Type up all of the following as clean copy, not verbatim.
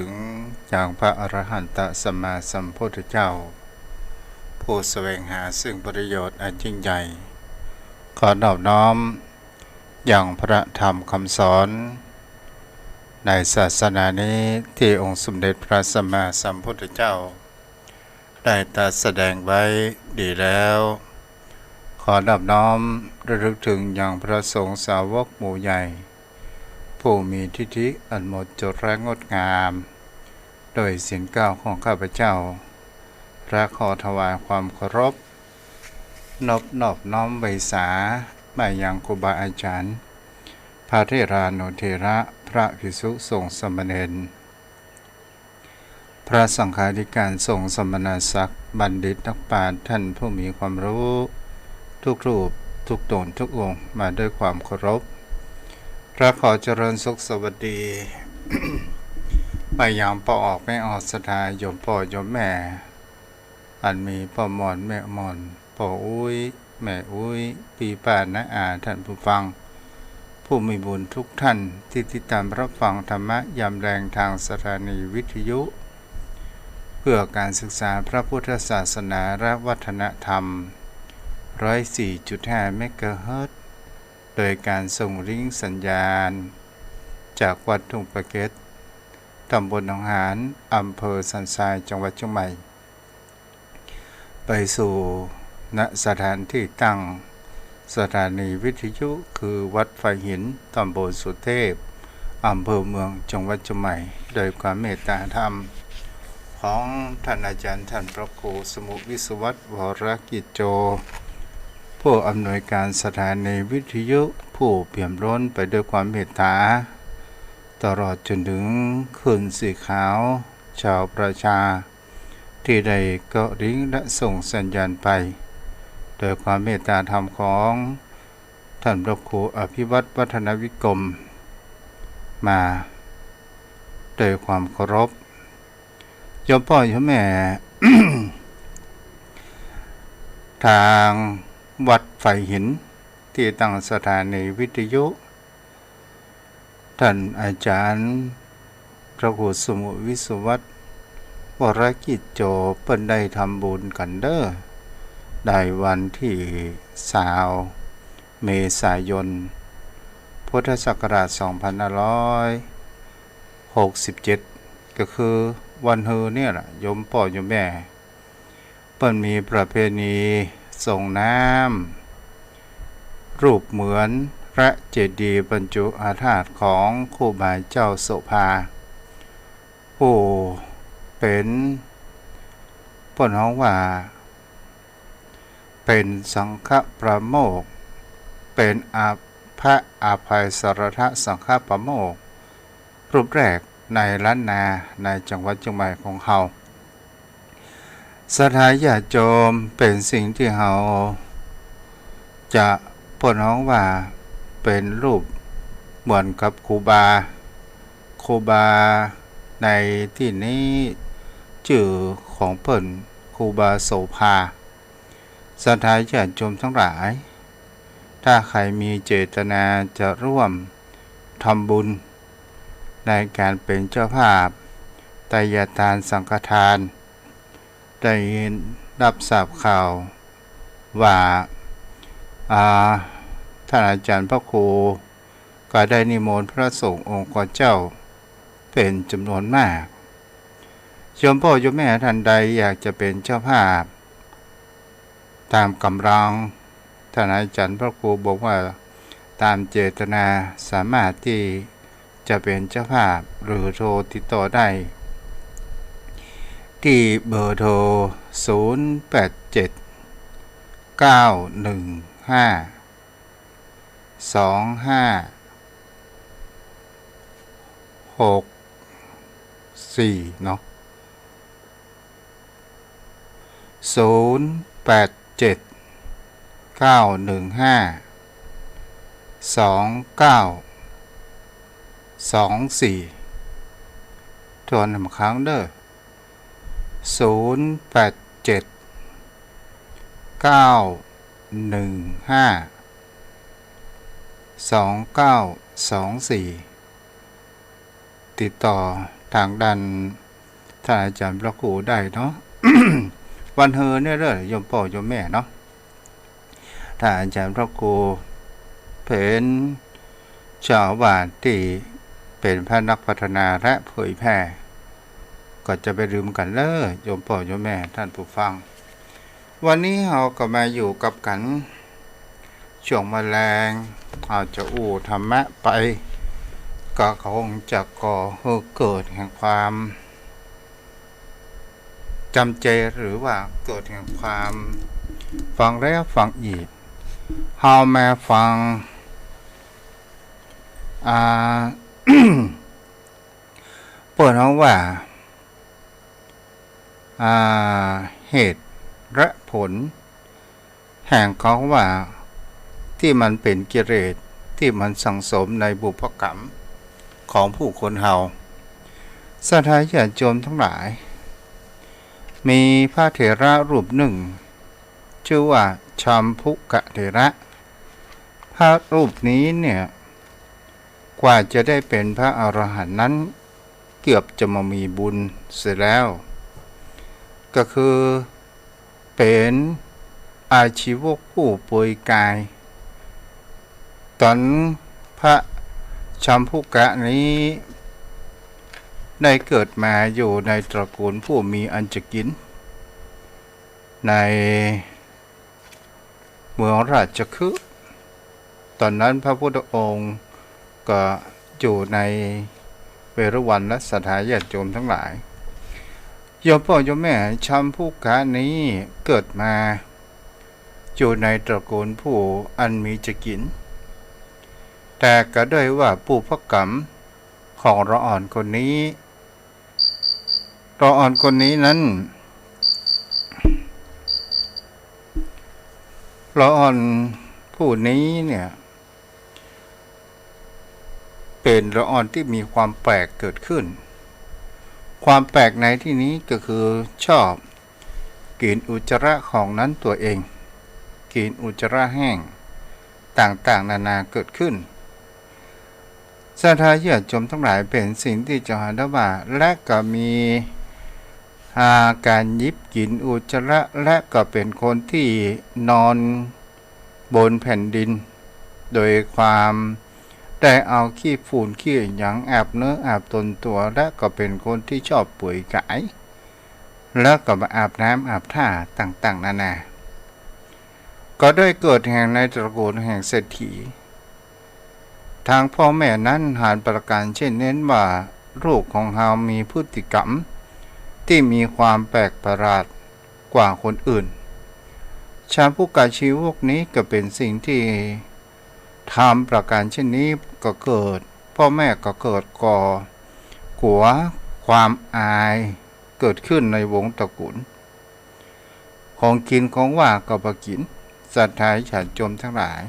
ถึงอย่างพระอรหันตสัมมาสัมพุทธเจ้าผู้แสวงหาซึ่งประโยชน์อันยิ่งใหญ่ขอนอบน้อมอย่างพระธรรมคำสอนในศาสนานี้ที่องค์สมเด็จพระสัมมาสัมพุทธเจ้าได้ตรัสแสดงไว้ดีแล้วขอนอบน้อมระลึกถึงอย่างพระสงฆ์สาวกหมู่ใหญ่ผู้มีทิฏฐิอันหมดจดและงดงามโดยศีลเก้าของข้าพเจ้าและขอถวายความเคารพนอบน้อมไวสามายังครูบาอาจารย์พระเถรานุเถระพระภิกษุสงฆ์สามเณรพระสังฆาธิการสงฆ์สมณศักดิ์บัณฑิตนักปราชญ์ท่านผู้มีความรู้ทุกรูปทุกตนทุกองค์มาด้วยความเคารพและขอเจริญสุขสวัสดี ไปยังพ่อออกแม่ออกสถาโยมพ่อโยมแม่อันมีพ่อมอนแม่มอนพ่ออุ้ยแม่อุ้ยปีป้าน้าอาท่านผู้ฟังผู้มีบุญทุกท่านที่ติดตามรับฟังธรรมะยามแรงทางสถานีวิทยุเพื่อการศึกษาพระพุทธศาสนาและวัฒนธรรม 104.5 เมกะเฮิรตซ์โดยการส่งลิงก์สัญญาณจากวัดทุ่งประเก็ตตำบลหนองหานอำเภอสันทรายจังหวัดเชียงใหม่ไปสู่ณสถานที่ตั้งสถานีวิทยุคือวัดไฟหินตำบลสุเทพอำเภอเมืองจังหวัดเชียงใหม่โดยความเมตตาธรรมของท่านอาจารย์ท่านพระครูสมุวิศวัตรวรกิจโจผู้อำนวยการสถานีวิทยุผู้เปี่ยมล้นไปด้วยความเมตตาตลอดจนถึงคืนสีขาวชาวประชาที่ได้ก็ริ้งและส่งสัญญาณไปโดยความเมตตาธรรมของท่านพระครูอภิวัตรวัฒนวิกรมมาโดยความเคารพโยมพ่อโยมแม่ ทางวัดไฟหินที่ตั้งสถานีวิทยุท่านอาจารย์พระครูสมุวิศวัตรวรกิจโจเปิ้นได้ทำบุญกันเด้อได้วันที่20 เมษายนพุทธศักราช 2567 ก็คือวันเฮอเนี่ยแหละโยมพ่อโยมแม่เปิ้นมีประเพณีส่งน้ำรูปเหมือนพระเจดีย์บรรจุอาธาตุของครูบาเจ้าโสภาผู้เป็นเปิ้นฮ้องว่าเป็นสังฆประโมกเป็นพระอภัยสรทสังฆประโมกรูปแรกในล้านนาในจังหวัดเชียงใหม่ของเฮาสถาญาติโยมเป็นสิ่งที่เฮาจะเปิ้นฮ้องว่าเป็นรูปเหมือนกับครูบาในที่นี้ชื่อของเปิ้นครูบาโสภาสถาญาติโยมทั้งหลายถ้าใครมีเจตนาจะร่วมทำบุญในการเป็นเจ้าภาพไตรยทานสังฆทานได้รับทราบข่าวว่าท่านอาจารย์พระครูก็ได้นิมนต์พระสงฆ์องค์เจ้าเป็นจำนวนมากโยมพ่อโยมแม่ท่านใดอยากจะเป็นเจ้าภาพตามกำลังท่านอาจารย์พระครูบอกว่าตามเจตนาสามารถที่จะเป็นเจ้าภาพหรือโทรติดต่อได้ที่เบอร์โทร 087 915 2564เนาะ087 915 2924ทวนอีกครั้งเด้อ087 915 2924ติดต่อ ทางด้านท่านอาจารย์พระครูได้เนาะ วันเฮอเนี่ยเด้อโยมพ่อโยมแม่เนาะท่านอาจารย์พระครูเป็นเจ้าอาวาสที่เป็นพระนักพัฒนาและเผยแผ่ก็จะไปลืมกันเลยโยมพ่อโยมแม่ท่านผู้ฟังวันนี้เราก็มาอยู่กับกันช่วงแมลงเราจะธรรมะไปก็คงจะก่อให้เกิดแห่งความจำเจหรือว่าเกิดแห่งความฟังแล้วฟังอีกเรามาฟังเปิดเอาว่าเหตุและผลแห่งเขาว่าที่มันเป็นกิเลสที่มันสังสมในบุพกรรมของผู้คนเฮาศรัทธาญาติโยมทั้งหลายมีพระเถระรูปหนึ่งชื่อว่าชัมพุกะเถระพระรูปนี้เนี่ยกว่าจะได้เป็นพระอรหันต์นั้นเกือบจะมามีบุญเสียแล้วก็คือเป็นอาชีวกผู้ป่วยกายตอนพระชัมพุกะนี้ได้เกิดมาอยู่ในตระกูลผู้มีอันจะกินในเมืองราชคฤห์ตอนนั้นพระพุทธองค์ก็อยู่ในเวรุวันและศรัทธาญาติโยมทั้งหลายโยมพ่อโยมแม่ชัมพุกะนี้เกิดมาอยู่ในตระกูลผู้อันมีจะกินแต่ก็ด้วยว่าปุพกรรมของละอ่อนคนนี้นั้นละอ่อนผู้นี้เนี่ยเป็นละอ่อนที่มีความแปลกเกิดขึ้นความแปลกในที่นี้ก็คือชอบกินอุจจาระของนั้นตัวเองกินอุจจาระแห้งต่างๆนานาเกิดขึ้นศรัทธาญาติโยมทั้งหลายเป็นสิ่งที่จะหาได้ว่าและก็มีการยิบกินอุจจาระและก็เป็นคนที่นอนบนแผ่นดินโดยความได้เอาขี้ฝุ่นขี้หยังอาบเนื้ออาบตนตัวและก็เป็นคนที่ชอบป่วยกายแล้วก็มาอาบน้ำอาบท่าต่างๆนานาก็ได้เกิดแห่งในตระกูลแห่งเศรษฐีทางพ่อแม่นั้นหาประการเช่นเน้นว่าลูกของเฮามีพฤติกรรมที่มีความแปลกประหลาดกว่าคนอื่นชาวผู้กาชีวกนี้ก็เป็นสิ่งที่ทำประการเช่นนี้ก็เกิดพ่อแม่ก็เกิดก่อขัวความอายเกิดขึ้นในวงตระกูลของกินของว่าก็บ่กินศรัทธาญาติโยมทั้งหลาย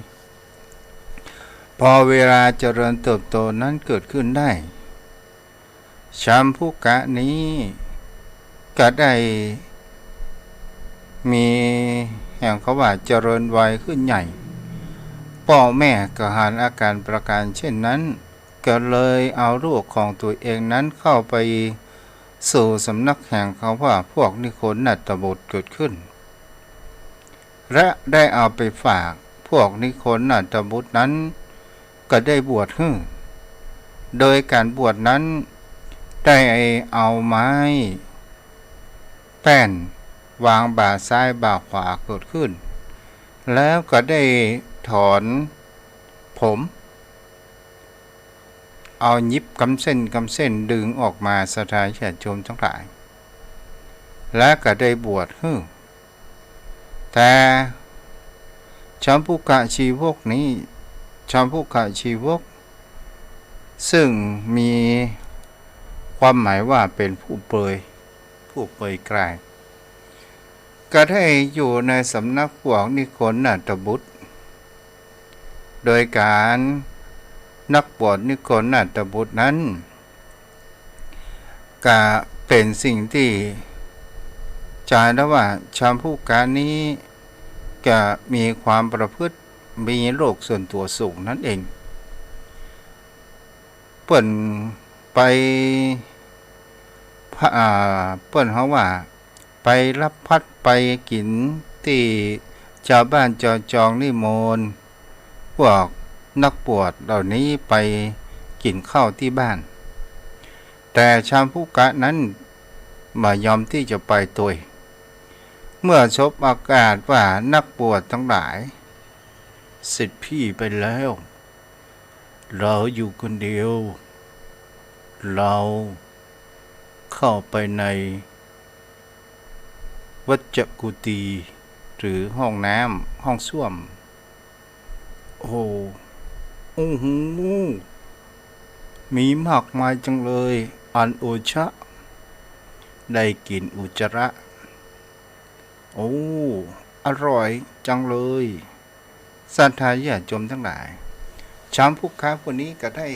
พอเวลาเจริญเติบโตนั้นเกิดขึ้นได้ชัมพุกะนี้ก็ได้มีแห่งเขาว่าเจริญวัยขึ้นใหญ่พ่อแม่ก็หันอาการประการเช่นนั้นก็เลยเอาลูกของตัวเองนั้นเข้าไปสู่สำนักแห่งเขาว่าพวกนิโคนัตบุตรเกิดขึ้นและได้เอาไปฝากพวกนิโคนัตบุตรนั้นก็ได้บวชให้โดยการบวชนั้นได้เอาไม้แป้นวางบ่าซ้ายบ่าขวาเกิดขึ้นแล้วก็ได้ถอนผมเอายิบกำเส้นดึงออกมาศรัทธาญาติโยมทั้งหลายและก็ได้บวชให้แต่ชัมพุกะชีวกนี้ชัมพุกะชีวกซึ่งมีความหมายว่าเป็นผู้เปยกลายก็ได้อยู่ในสำนักพวกนิโคนัตบุตรโดยการนักบวชนิโคนัตบุตรนั้นก็เป็นสิ่งที่จาระว่าชัมพุกะนี้ก็มีความประพฤติมีโลกส่วนตัวสูงนั่นเองเปิ่นไป เปิ้นเขาว่าไปรับพัดไปกินที่ชาวบ้านจอจองนิมนต์พวกนักบวชเหล่านี้ไปกินข้าวที่บ้านแต่ชาวผู้กะนั้นไม่ยอมที่จะไปตัวเมื่อชบอากาศว่านักบวชทั้งหลายสิทธิพี่ไปแล้วเราอยู่คนเดียวเราเข้าไปในวัจกุฏิหรือห้องน้ำห้องส้วมโอ้โหมีมากมายจังเลยอันโอชะได้กินอุจจาระโอ้อร่อยจังเลยศรัทธาญาติโยมทั้งหลายชาวผู้ค้าคนนี้ก็ได้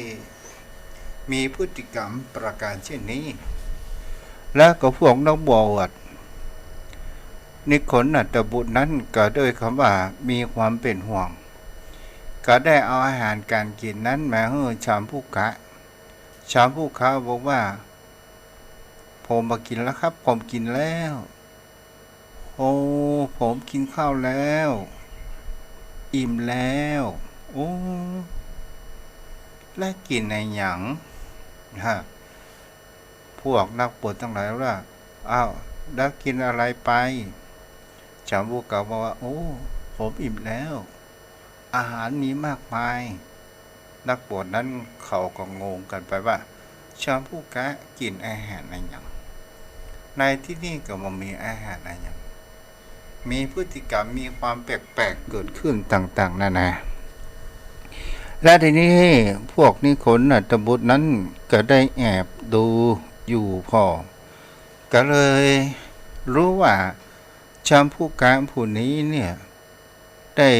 มีพฤติกรรมประการเช่นนี้และก็พวกนักบวชนิครนัตบุตรนั้นก็ด้วยคำว่ามีความเป็นห่วงก็ได้เอาอาหารการกินนั้นมาให้ชาวผู้ค้าบอกว่าผมมากินแล้วครับผมกินแล้วโอ้ผมกินข้าวแล้วอิ่มแล้วโอ้และกินในหยังพวกนักบวชทั้งหลายว่าอ้าวได้กินอะไรไปชาวผู้กล่าวว่าโอ้ผมอิ่มแล้วอาหารมีมากมายนักบวชนั้นเขาก็งงกันไปว่าชาวผู้กะกินอาหารอะไรอย่างในที่นี่ก็มันมีอาหารอะไรอย่างมีพฤติกรรมมีความแปลกๆเกิดขึ้นต่างๆนานาและทีนี้พวกนิครนัตบุตรนั้นก็ได้แอบดูอยู่พอก็เลยรู้ว่าชาวผู้กะผู้นี้เนี่ยได้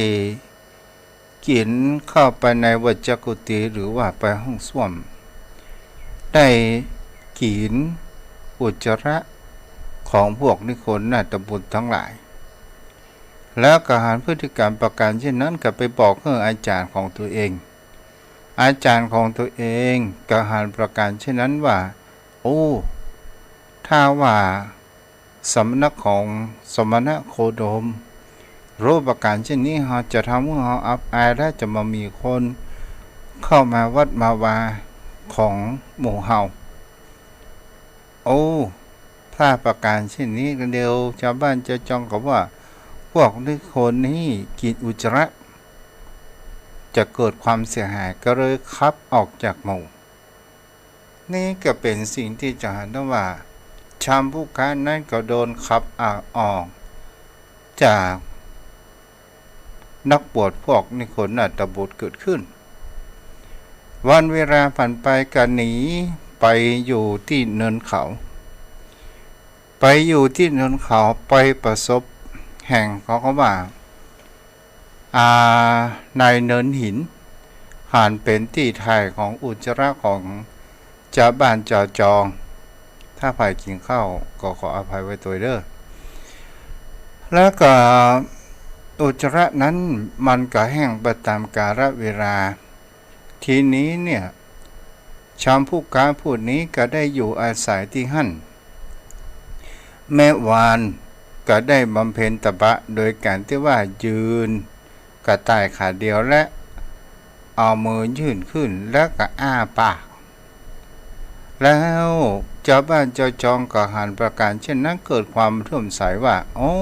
กินเข้าไปในวัจกุฏิหรือว่าไปห้องส้วมได้กินอุจจาระของพวกนิครนัตบุตรทั้งหลายแล้วก็หาพฤติกรรมประการเช่นนั้นก็ไปบอกกับอาจารย์ของตัวเองอาจารย์ของตัวเองก็หาประการเช่นนั้นว่าโอ้ถ้าว่าสำนักของสมณะโคดมรู้ประการเช่นนี้เราจะทำให้เราอับอายและจะมามีคนเข้ามาวัดมาวาของหมู่เฮาโอ้ถ้าประการเช่นนี้กันเดียวชาวบ้านจะจองกับว่าพวกนิครนี้กินอุจจาระจะเกิดความเสียหายก็เลยขับออกจากหมู่นี่ก็เป็นสิ่งที่จะเห็นได้ว่าชาวผู้ค้านั้นก็โดนขับออกจากนักบวชพวกนิครนัตบุตรเกิดขึ้นวันเวลาผ่านไปก็หนีไปอยู่ที่เนินเขาไปประสบแห่งเขาว่าในเนินหินหันเป็นที่ถ่ายของอุจจาระของชาวบ้านจอจองถ้าใครกินข้าวก็ขออภัยไว้ตัวเด้อแล้วก็อุจจาระนั้นมันก็แห้งไปตามกาลเวลาทีนี้เนี่ยชาวผู้กะผู้นี้ก็ได้อยู่อาศัยที่หั่นแม่วานก็ได้บำเพ็ญตบะโดยการที่ว่ายืนกระต่ายขาเดียวและเอามือยื่นขึ้นแล้วก็อ้าปากแล้วเจ้าบ้านเจ้าจองก็หันประการเช่นนั้นเกิดความเลื่อมใสว่าโอ้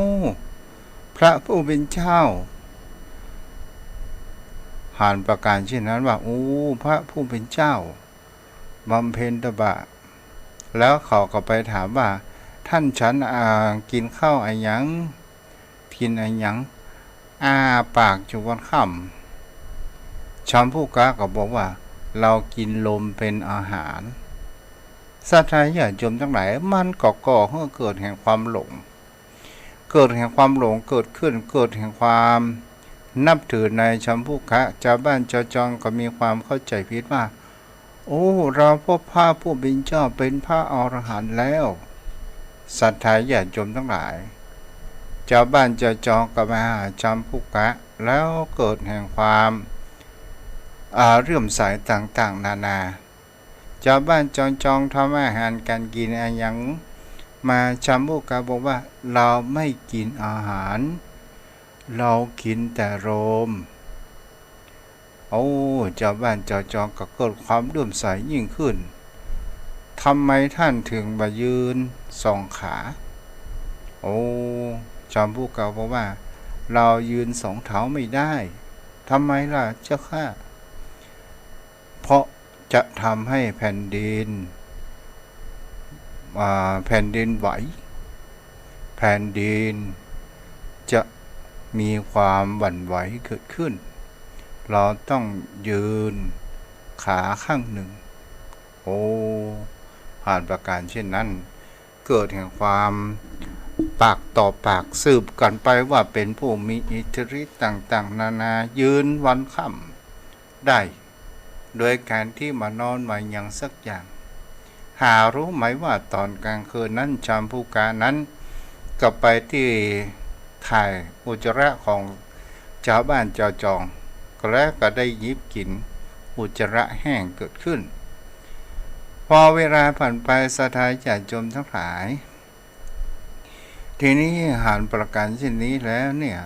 พระผู้เป็นเจ้าหันประการเช่นนั้นว่าโอ้พระผู้เป็นเจ้าบำเพ็ญตบะแล้วเขาก็ไปถามว่าท่านฉันกินข้าวอะไรยังกินอะไรยังอ้าปากจุวันค่ำชาวผู้กะก็บอกว่าเรากินลมเป็นอาหารศรัทธาญาติโยมทั้งหลายมันก่อให้เกิดแห่งความหลงเกิดแห่งความหลงเกิดขึ้นเกิดแห่งความนับถือในชาวผู้กะชาวบ้านชาวจองก็มีความเข้าใจผิดว่าโอ้เราพบพระผู้เป็นเจ้าเป็นพระอรหันต์แล้วศรัทธาญาติโยมทั้งหลายชาวบ้านชาวจองก็มาหาชาวผู้กะแล้วเกิดแห่งความเรื่อมใสต่างๆนานา ชาวบ้านจองทำอาหารการกินอะไรอย่างมาชัมพุกะบอกว่าเราไม่กินอาหารเรากินแต่โรมโอ้ชาวบ้านจองก็เกิดความเลื่อมใสยิ่งขึ้นทำไมท่านถึงมายืนสองขาโอ้ชัมพุกะบอกว่าเรายืนสองเท้าไม่ได้ทำไมล่ะเจ้าข้าเพราะจะทำให้แผ่นดินไหวแผ่นดินจะมีความหวั่นไหวเกิดขึ้นเราต้องยืนขาข้างหนึ่งโอ้ผ่านประการเช่นนั้นเกิดแห่งความปากต่อปากสืบกันไปว่าเป็นผู้มีอิทธิฤทธิ์ต่างๆนานายืนวันค่ำได้โดยการที่มานอนมาอย่างสักอย่างหารู้ไหมว่าตอนกลางคืนนั้นชัมพุกะนั้นก็ไปที่ถ่ายอุจจาระของชาวบ้านจองแล้วก็ได้ยิบกินอุจจาระแห้งเกิดขึ้นพอเวลาผ่านไปสถานญาติโยมทั้งหลายทีนี้หารประการเช่นนี้แล้วเนี่ย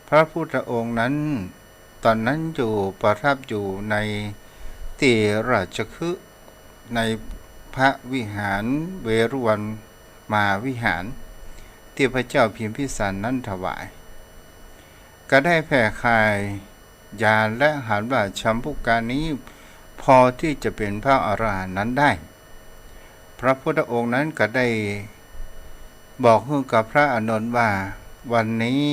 พระพุทธองค์นั้นตอนนั้นอยู่ประทับอยู่ในที่ราชคฤห์ในพระวิหารเวรุวันมาวิหารที่พระเจ้าพิมพิสารนั้นถวายก็ได้แผ่คายญาณและหารว่าชัมพุกะนี้พอที่จะเป็นพระอรหันต์นั้นได้พระพุทธองค์นั้นก็ได้บอกกับพระอานนท์ว่าวันนี้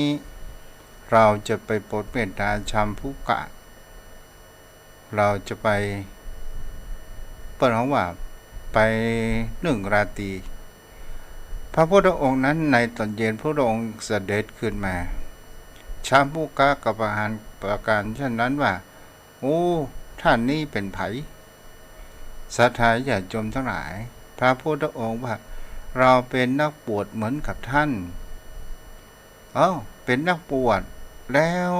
เราจะไปโปรดเมตตาชัมพุกะเราจะไปเปิดห้องว่าไป1 ราตรีพระพุทธองค์นั้นในตอนเย็นพระองค์เสด็จขึ้นมาชัมพุกะกับประการเช่นนั้นว่าโอ้ท่านนี้เป็นไผศรัทธาญาติโยมทั้งหลายพระพุทธองค์ว่าเราเป็นนักบวชเหมือนกับท่านเป็นนักบวชแล้ว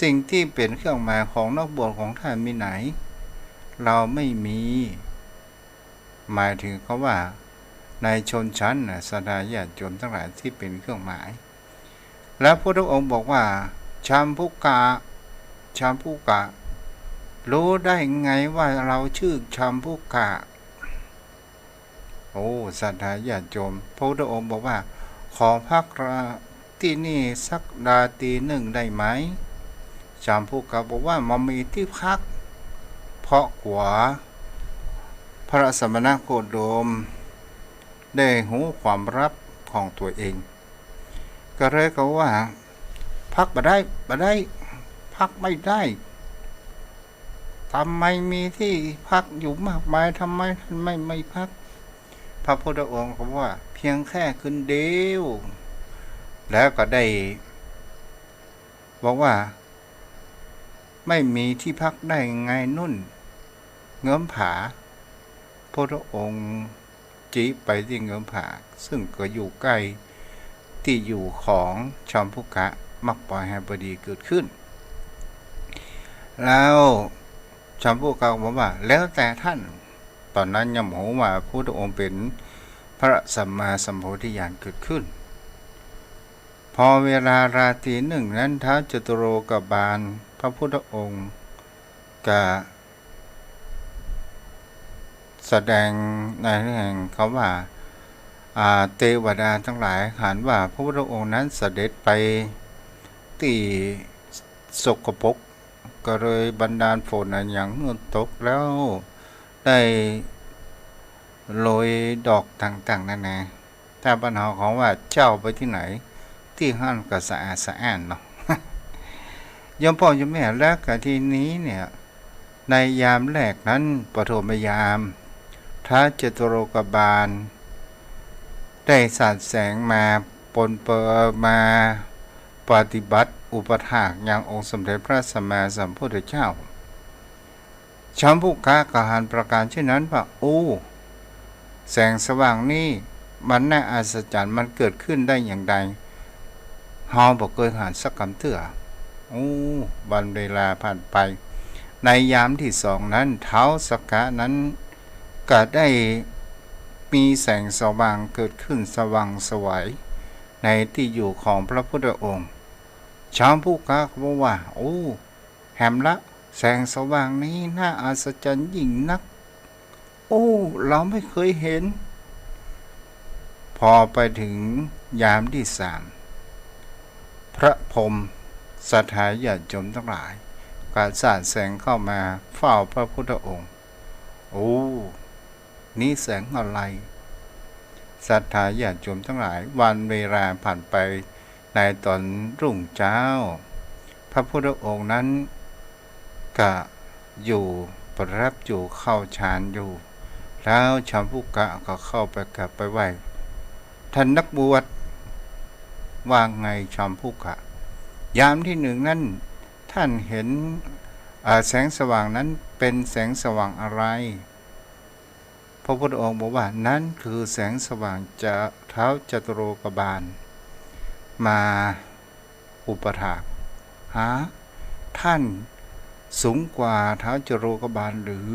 สิ่งที่เป็นเครื่องหมายของนักบวชของท่านมีไหนเราไม่มีหมายถึงเขาว่าในชนชั้นศรัทธาญาติโยมทั้งหลายที่เป็นเครื่องหมายแล้วพระพุทธองค์บอกว่าชัมพุกะรู้ได้ไงว่าเราชื่อชัมพุกะโอ้ศรัทธาญาติโยมพระพุทธองค์บอกว่าขอพักที่นี่สักราตรีหนึ่งได้ไหมชัมพุกะบอกว่ามันมีที่พักเพราะกว่าพระสมณโคดมได้หูความลับของตัวเองก็เลยเขาว่าพักบ่ได้พักไม่ได้ทำไมมีที่พักอยู่มากมายทำไมท่านไม่พักพระพุทธองค์เขาว่าเพียงแค่คืนเดียวแล้วก็ได้บอกว่าไม่มีที่พักได้ไงนุ่นเงื้อมผาพระองค์จี้ไปที่เงื้อมผาซึ่งก็อยู่ใกล้ที่อยู่ของชัมพุกะมักปล่อยให้บดีเกิดขึ้นแล้วชัมพุกะบอกว่าแล้วแต่ท่านตอนนั้นยังบอกว่าพระองค์เป็นพระสัมมาสัมโพธิญาณเกิดขึ้นพอเวลาราตรีหนึ่งนั้นท้าวจตุโลกบาลพระพุทธองค์ก็แสดงในเรื่องเขาว่าเทวดาทั้งหลายขานว่าพระพุทธองค์นั้นเสด็จไปที่สกปรกก็เลยบันดาลฝนอย่างตกแล้วได้โรยดอกต่างๆนั่นนะถ้าปัญหาของว่าเจ้าไปที่ไหนที่ห้านก็สะอาดสะอ้านเนาะ ยมพ่อยมแม่แล้วกะทีนี้เนี่ยในยามแรกนั้นปฐมยามท้าวจตุโลกบาลได้สาดแสงมาปนเปื้อมาปฏิบัติอุปถากอย่างองค์สมเด็จพระสัมมาสัมพุทธเจ้าชัมพุกะกหันประการเช่นนั้นว่าโอ้แสงสว่างนี้มันน่าอัศจรรย์มันเกิดขึ้นได้อย่างใดเฮาบ่เคยหาสักคำเถื่อวันเวลาผ่านไป ในยามที่สองนั้นท้าวสักกะนั้นก็ได้มีแสงสว่างเกิดขึ้นสว่างไสวในที่อยู่ของพระพุทธองค์ชาวผู้กะบอกว่าโอ้แหมละแสงสว่างนี้น่าอัศจรรย์ยิ่งนักโอ้เราไม่เคยเห็นพอไปถึงยามที่สามพระพรหมสัทธาญาติโยมทั้งหลายก็สาดแสงเข้ามาเฝ้าพระพุทธองค์โอ้นี่แสงอะไรศรัทธาญาติโยมทั้งหลายวันเวลาผ่านไปในตอนรุ่งเช้าพระพุทธองค์นั้นก็อยู่ประทับอยู่เข้าฌานอยู่แล้วชาวพุกะก็เข้าไปกลับไปไหว้ท่านนักบวชว่าไงชาวพุกะยามที่หนึ่งนั้นท่านเห็นแสงสว่างนั้นเป็นแสงสว่างอะไรพระพุทธองค์บอกว่านั้นคือแสงสว่างจากเท้าจตุโลกบาลมาอุปถากหาท่านสูงกว่าเท้าจตุโลกบาลหรือ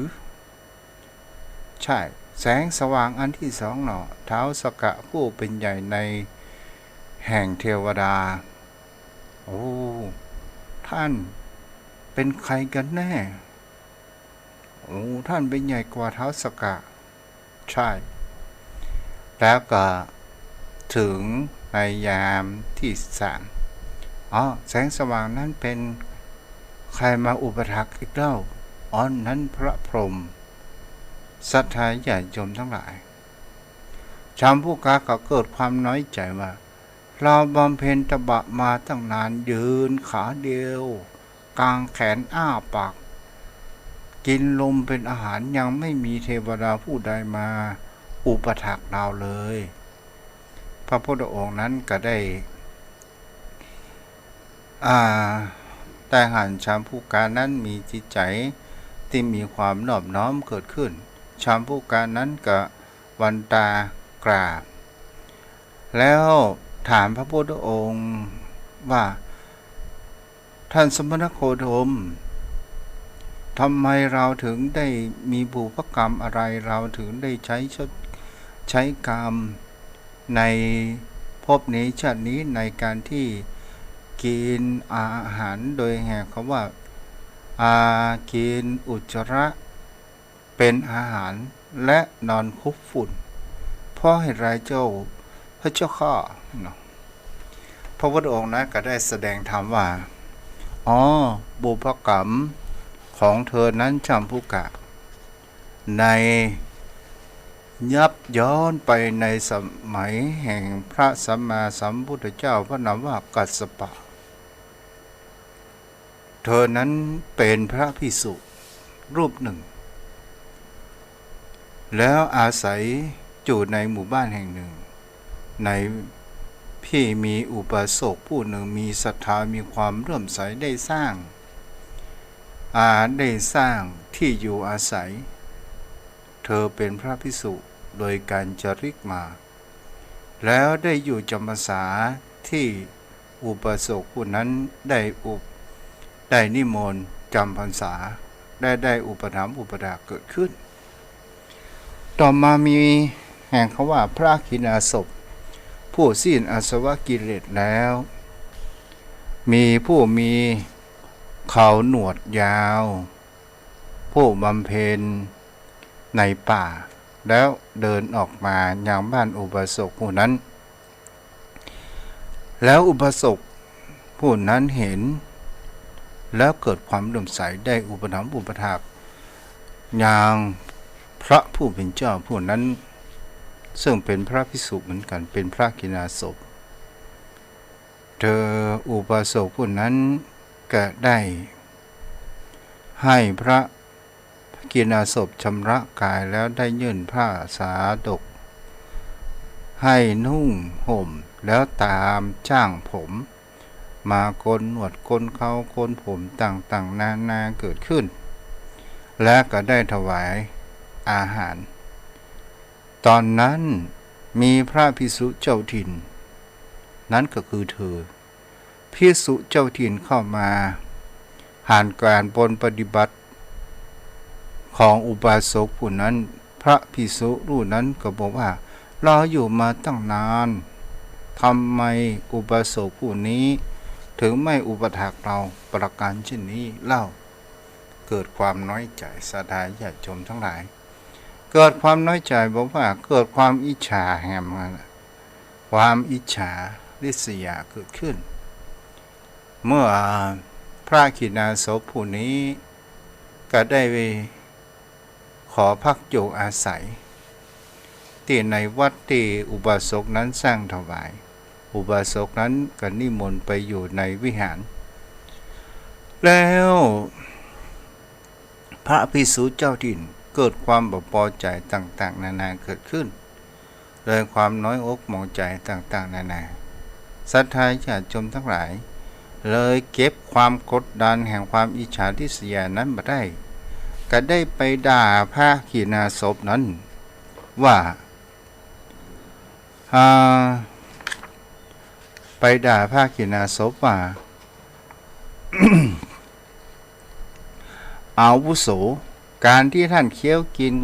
ใช่แสงสว่างอันที่สองเนาะเท้าสกะผู้เป็นใหญ่ในแห่งเทวดาโอ้ท่านเป็นใครกันแน่โอ้ท่านเป็นใหญ่กว่าเท้าสกะใช่แล้วก็ถึงในยามที่สามแสงสว่างนั้นเป็นใครมาอุปถัมภ์อีกเล่านั้นพระพรหมศรัทธาญาติโยมทั้งหลายชาวผู้กะก็เกิดความน้อยใจว่าเราบำเพ็ญตบะมาตั้งนานยืนขาเดียวกางแขนอ้าปากกินลมเป็นอาหารยังไม่มีเทวดาผู้ใดมาอุปถัมภ์เราเลยพระพุทธองค์นั้นก็ได้แต่หันชาวผู้การนั้นมีจิตใจที่มีความนอบน้อมเกิดขึ้นชาวผู้การนั้นก็วันตากราบแล้วถามพระพุทธองค์ว่าท่านสมณโคดมทำไมเราถึงได้มีบุพกรรมอะไรเราถึงได้ใช้กรรมในภพนี้ชาตินี้ในการที่กินอาหารโดยแห่เขาว่ากินอุจจาระเป็นอาหารและนอนคุกฝุ่นเพราะเหตุไรเจ้าพระเจ้าข้าพระพุทธองค์นั้นก็ได้แสดงธรรมว่าบุพกรรมของเธอนั้นจำผู้กะในยับย้อนไปในสมัยแห่งพระสัมมาสัมพุทธเจ้าพระนามว่ากัสสปะเธอนั้นเป็นพระภิกษุรูปหนึ่งแล้วอาศัยอยู่ในหมู่บ้านแห่งหนึ่งในพี่มีอุปสมบทผู้หนึ่งมีศรัทธามีความเลื่อมใสได้สร้างที่อยู่อาศัยเธอเป็นพระภิกษุโดยการจาริกมาแล้วได้อยู่จำพรรษาที่อุปสมบทผู้นั้นได้นิมนต์จำพรรษาได้อุปถัมภ์อุปถากเกิดขึ้นต่อมามีแห่งเขาว่าพระขีณาสพผู้สิ้นอาสวะกิเลสแล้วมีผู้มีเขาหนวดยาวผู้บำเพ็ญในป่าแล้วเดินออกมายังบ้านอุปสมบทผู้นั้นแล้วอุปสมบทผู้นั้นเห็นแล้วเกิดความเลื่อมใสได้อุปถัมภ์อุปถากอย่างพระผู้เป็นเจ้าผู้นั้นซึ่งเป็นพระภิกษุเหมือนกันเป็นพระขีณาสพเธออุปสมบทผู้นั้นก็ได้ให้พระขีณาสพชำระกายแล้วได้ยื่นผ้าสาดกให้นุ่งห่มแล้วตามจ้างผมมาโกนหนวดโกนเขาโกนผมต่างๆนานาเกิดขึ้นและก็ได้ถวายอาหารตอนนั้นมีพระภิกษุเจ้าถิ่นนั้นก็คือเธอภิกษุเจ้าถิ่นเข้ามาหานการปฏิบัติ ของอุบาสกผู้นั้นพระภิกษุรูปนั้นก็บอกว่าเราอยู่มาตั้งนานทำไมอุบาสกผู้นี้ถึงไม่อุปถัมภ์เราประการเช่นนี้เล่าเกิดความน้อยใจศรัทธาญาติโยมทั้งหลายเกิดความน้อยใจบอกว่าเกิดความอิจฉาแหมความอิจฉาริษยาเกิดขึ้นเมื่อพระขีณาสพผู้นี้ก็ได้ไปขอพักอยู่อาศัยที่ในวัดที่อุบาสกนั้นสร้างถวายอุบาสกนั้นก็นิมนต์ไปอยู่ในวิหารแล้วพระภิกษุเจ้าถิ่นเกิดความบ่พอใจต่างๆนานาเกิดขึ้นเลยความน้อยอกหมองใจต่างๆนานาศรัทธาญาติโยมทั้งหลายเลยเก็บความกดดันแห่งความอิจฉาริษยานั้นมาได้ก็ได้ไปด่าพระขีณาสพนั้นว่าไปด่าพระขีณาสพว่า อาวุโสการที่ท่านเคี้ยวกิน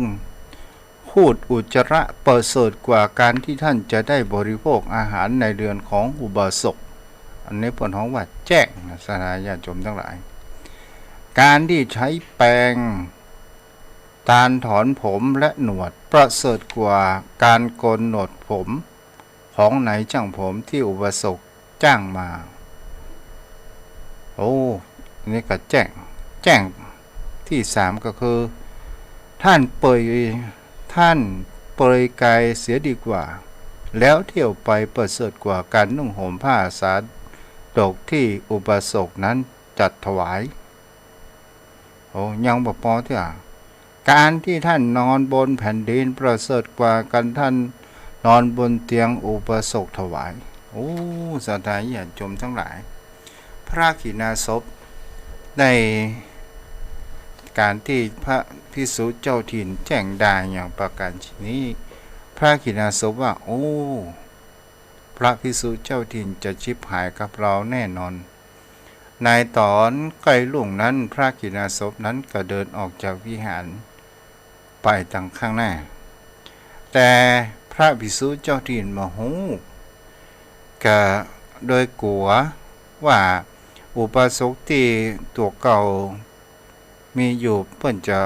พูดอุจจาระประเสริฐกว่าการที่ท่านจะได้บริโภคอาหารในเรือนของอุบาสกอันนี้ผลของว่าแจ้งนะสาธารณญาติโยมทั้งหลายการที่ใช้แปรงตาลถอนผมและหนวดประเสริฐกว่าการโกนหนวดผมของไหนช่างผมที่อุบาสกจ้างมาโอ้นี่ก็แจ้งที่สามก็คือท่านเปยกายเสียดีกว่าแล้วเที่ยวไปประเสริฐกว่าการนุ่งห่มผ้าสาดกที่อุบาสกนั้นจัดถวายโอ้ยังบ่พอที่การที่ท่านนอนบนแผ่นดินประเสริฐกว่ากันท่านนอนบนเตียงอุบาสกถวายโอ้ศรัทธาญาติโยมทั้งหลายพระขีณาสพในการที่พระภิกษุเจ้าถิ่นแจ้งด่าอย่างประการชนี้พระขีณาสพว่าโอ้พระภิกษุเจ้าถิ่นจะชิบหายกับเราแน่นอนในตอนใกล้ลุ่งนั้นพระขีณาสพนั้นก็เดินออกจากวิหารไปทางข้างหน้าแต่พระภิกษุเจ้าถิ่นโมโหก็โดยกลัวว่าอุบาสกที่ตัวเก่ามีอยู่เพื่อนจะ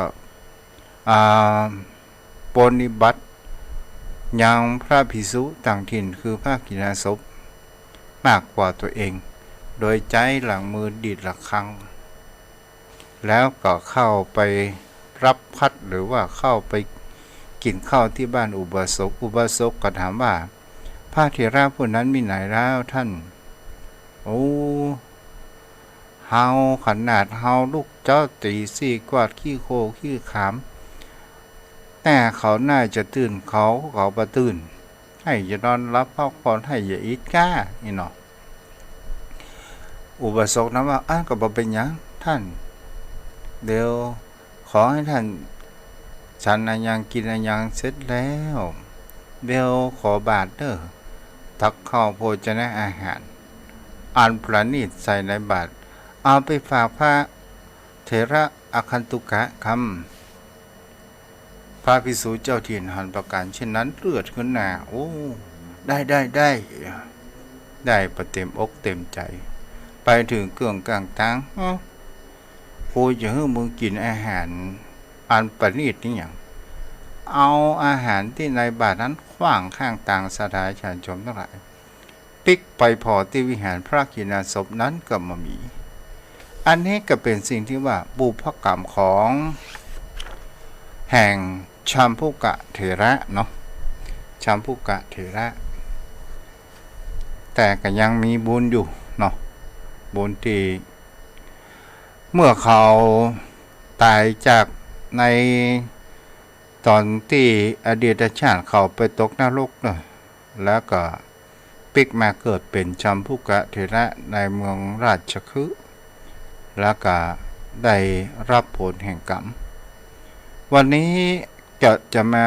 ปฏิบัติยังพระภิกษุต่างถิ่นคือพระขีณาสพมากกว่าตัวเองโดยใจหลังมือดีดระฆังแล้วก็เข้าไปรับพัดหรือว่าเข้าไปกินข้าวที่บ้านอุบาสกก็ถามว่าพระเถระผู้นั้นมีไหนแล้วท่านโอ้เฮาขนาดเฮาลูกเจ้าตีสี่กวาดขี้โคขี้ขามแต่เขาน่าจะตื่นเขาประตื่นให้จะนอนรับพักผ่อนให้อย่าอิดก้านี่เนาะอุบาสกนั้นว่าก็บ่เป็นหยังท่านเดี๋ยวขอให้ท่านฉันอะไรยังกินอะไรยังเสร็จแล้วเดี๋ยวขอบาตรเด้อตักข้าวโภชนะอาหารอันประณีตใส่ในบาตรเอาไปฝากพระเถระอคันตุกะคำพระภิกษุเจ้าถิ่นหันประการเช่นนั้นเลือดขึ้นหน้าโอ้ได้ประเต็มอกเต็มใจไปถึงเกลื่องกลางทางกูจะให้มึงกินอาหารอันประณีตนี่อย่างเอาอาหารที่ในบาตรนั้นขว้างข้างต่างสถานชาญชมทั้งหลายปิกไปพอที่วิหารพระขีณาสพนั้นก็มามีอันนี้ก็เป็นสิ่งที่ว่าบุพกรรมของแห่งชัมพุกะเถระเนาะชัมพุกะเถระแต่ก็ยังมีบุญอยู่เนาะบุญที่เมื่อเขาตายจากในตอนที่อดีตชาติเขาไปตกนรกเนาะแล้วก็ปิกมาเกิดเป็นชัมพุกะเถระในเมืองราชคฤห์แล้วก็ได้รับผลแห่งกรรมวันนี้จะมา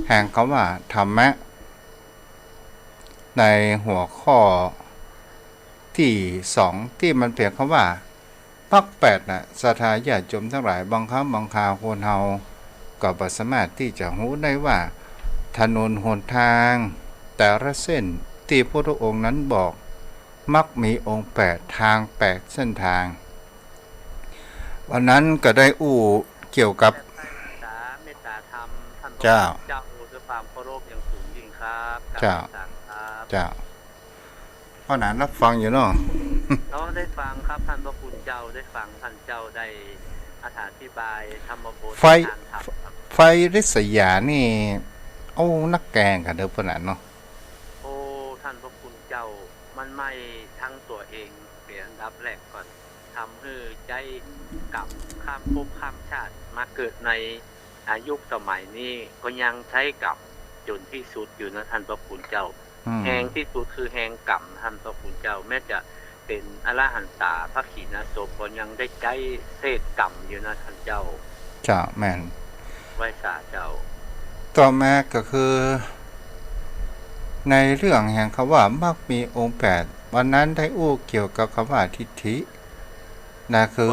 แห่งคำว่าธรรมะในหัวข้อที่2ที่มันเปลี่ยนคำว่า มรรคแปดน่ะศรัทธาญาติโยมทั้งหลายบางครั้งบางคราวคนเฮาก็บ่สามารถที่จะรู้ได้ว่าถนนหนทางแต่ละเส้นที่พระพุทธองค์นั้นบอกมักมีองค์8ทาง8เส้นทางวันนั้นก็ได้เกี่ยวกับเมตตาธรรมท่าน เจ้าด้วยความเคารพอย่างสูงยิ่งครับเจ้าเจ้าพ่อหนานรับฟังอยู่เนาะได้ฟังครับท่านพระคุณเจ้าได้ฟังท่านเจ้าได้อธิบายธรรมบทไฟริษยานี่เอานักแกงกันเด้อพ่อหนานเนาะท่านพระคุณเจ้ามันไม่ทั้งตัวเองเปลี่ยนดับแรกก่อนทำให้ใจกับข้ามภพข้ามชาติมาเกิดในอายุสมัยนี้ก็ยังใช้กับจนที่สุดอยู่นะท่านพระคุณเจ้าแห่งที่สุดคือแห่งกรรมท่านพระคุณเจ้าแม้จะเป็นอรหันตาพระขีณาสพก็ยังได้ใจเศษกรรมอยู่นะท่านเจ้าแม่นไว้สาเจ้าต่อมาก็คือในเรื่องแห่งคำว่ามักมีองค์8วันนั้นได้เกี่ยวกับคำว่าทิฏฐินะคือ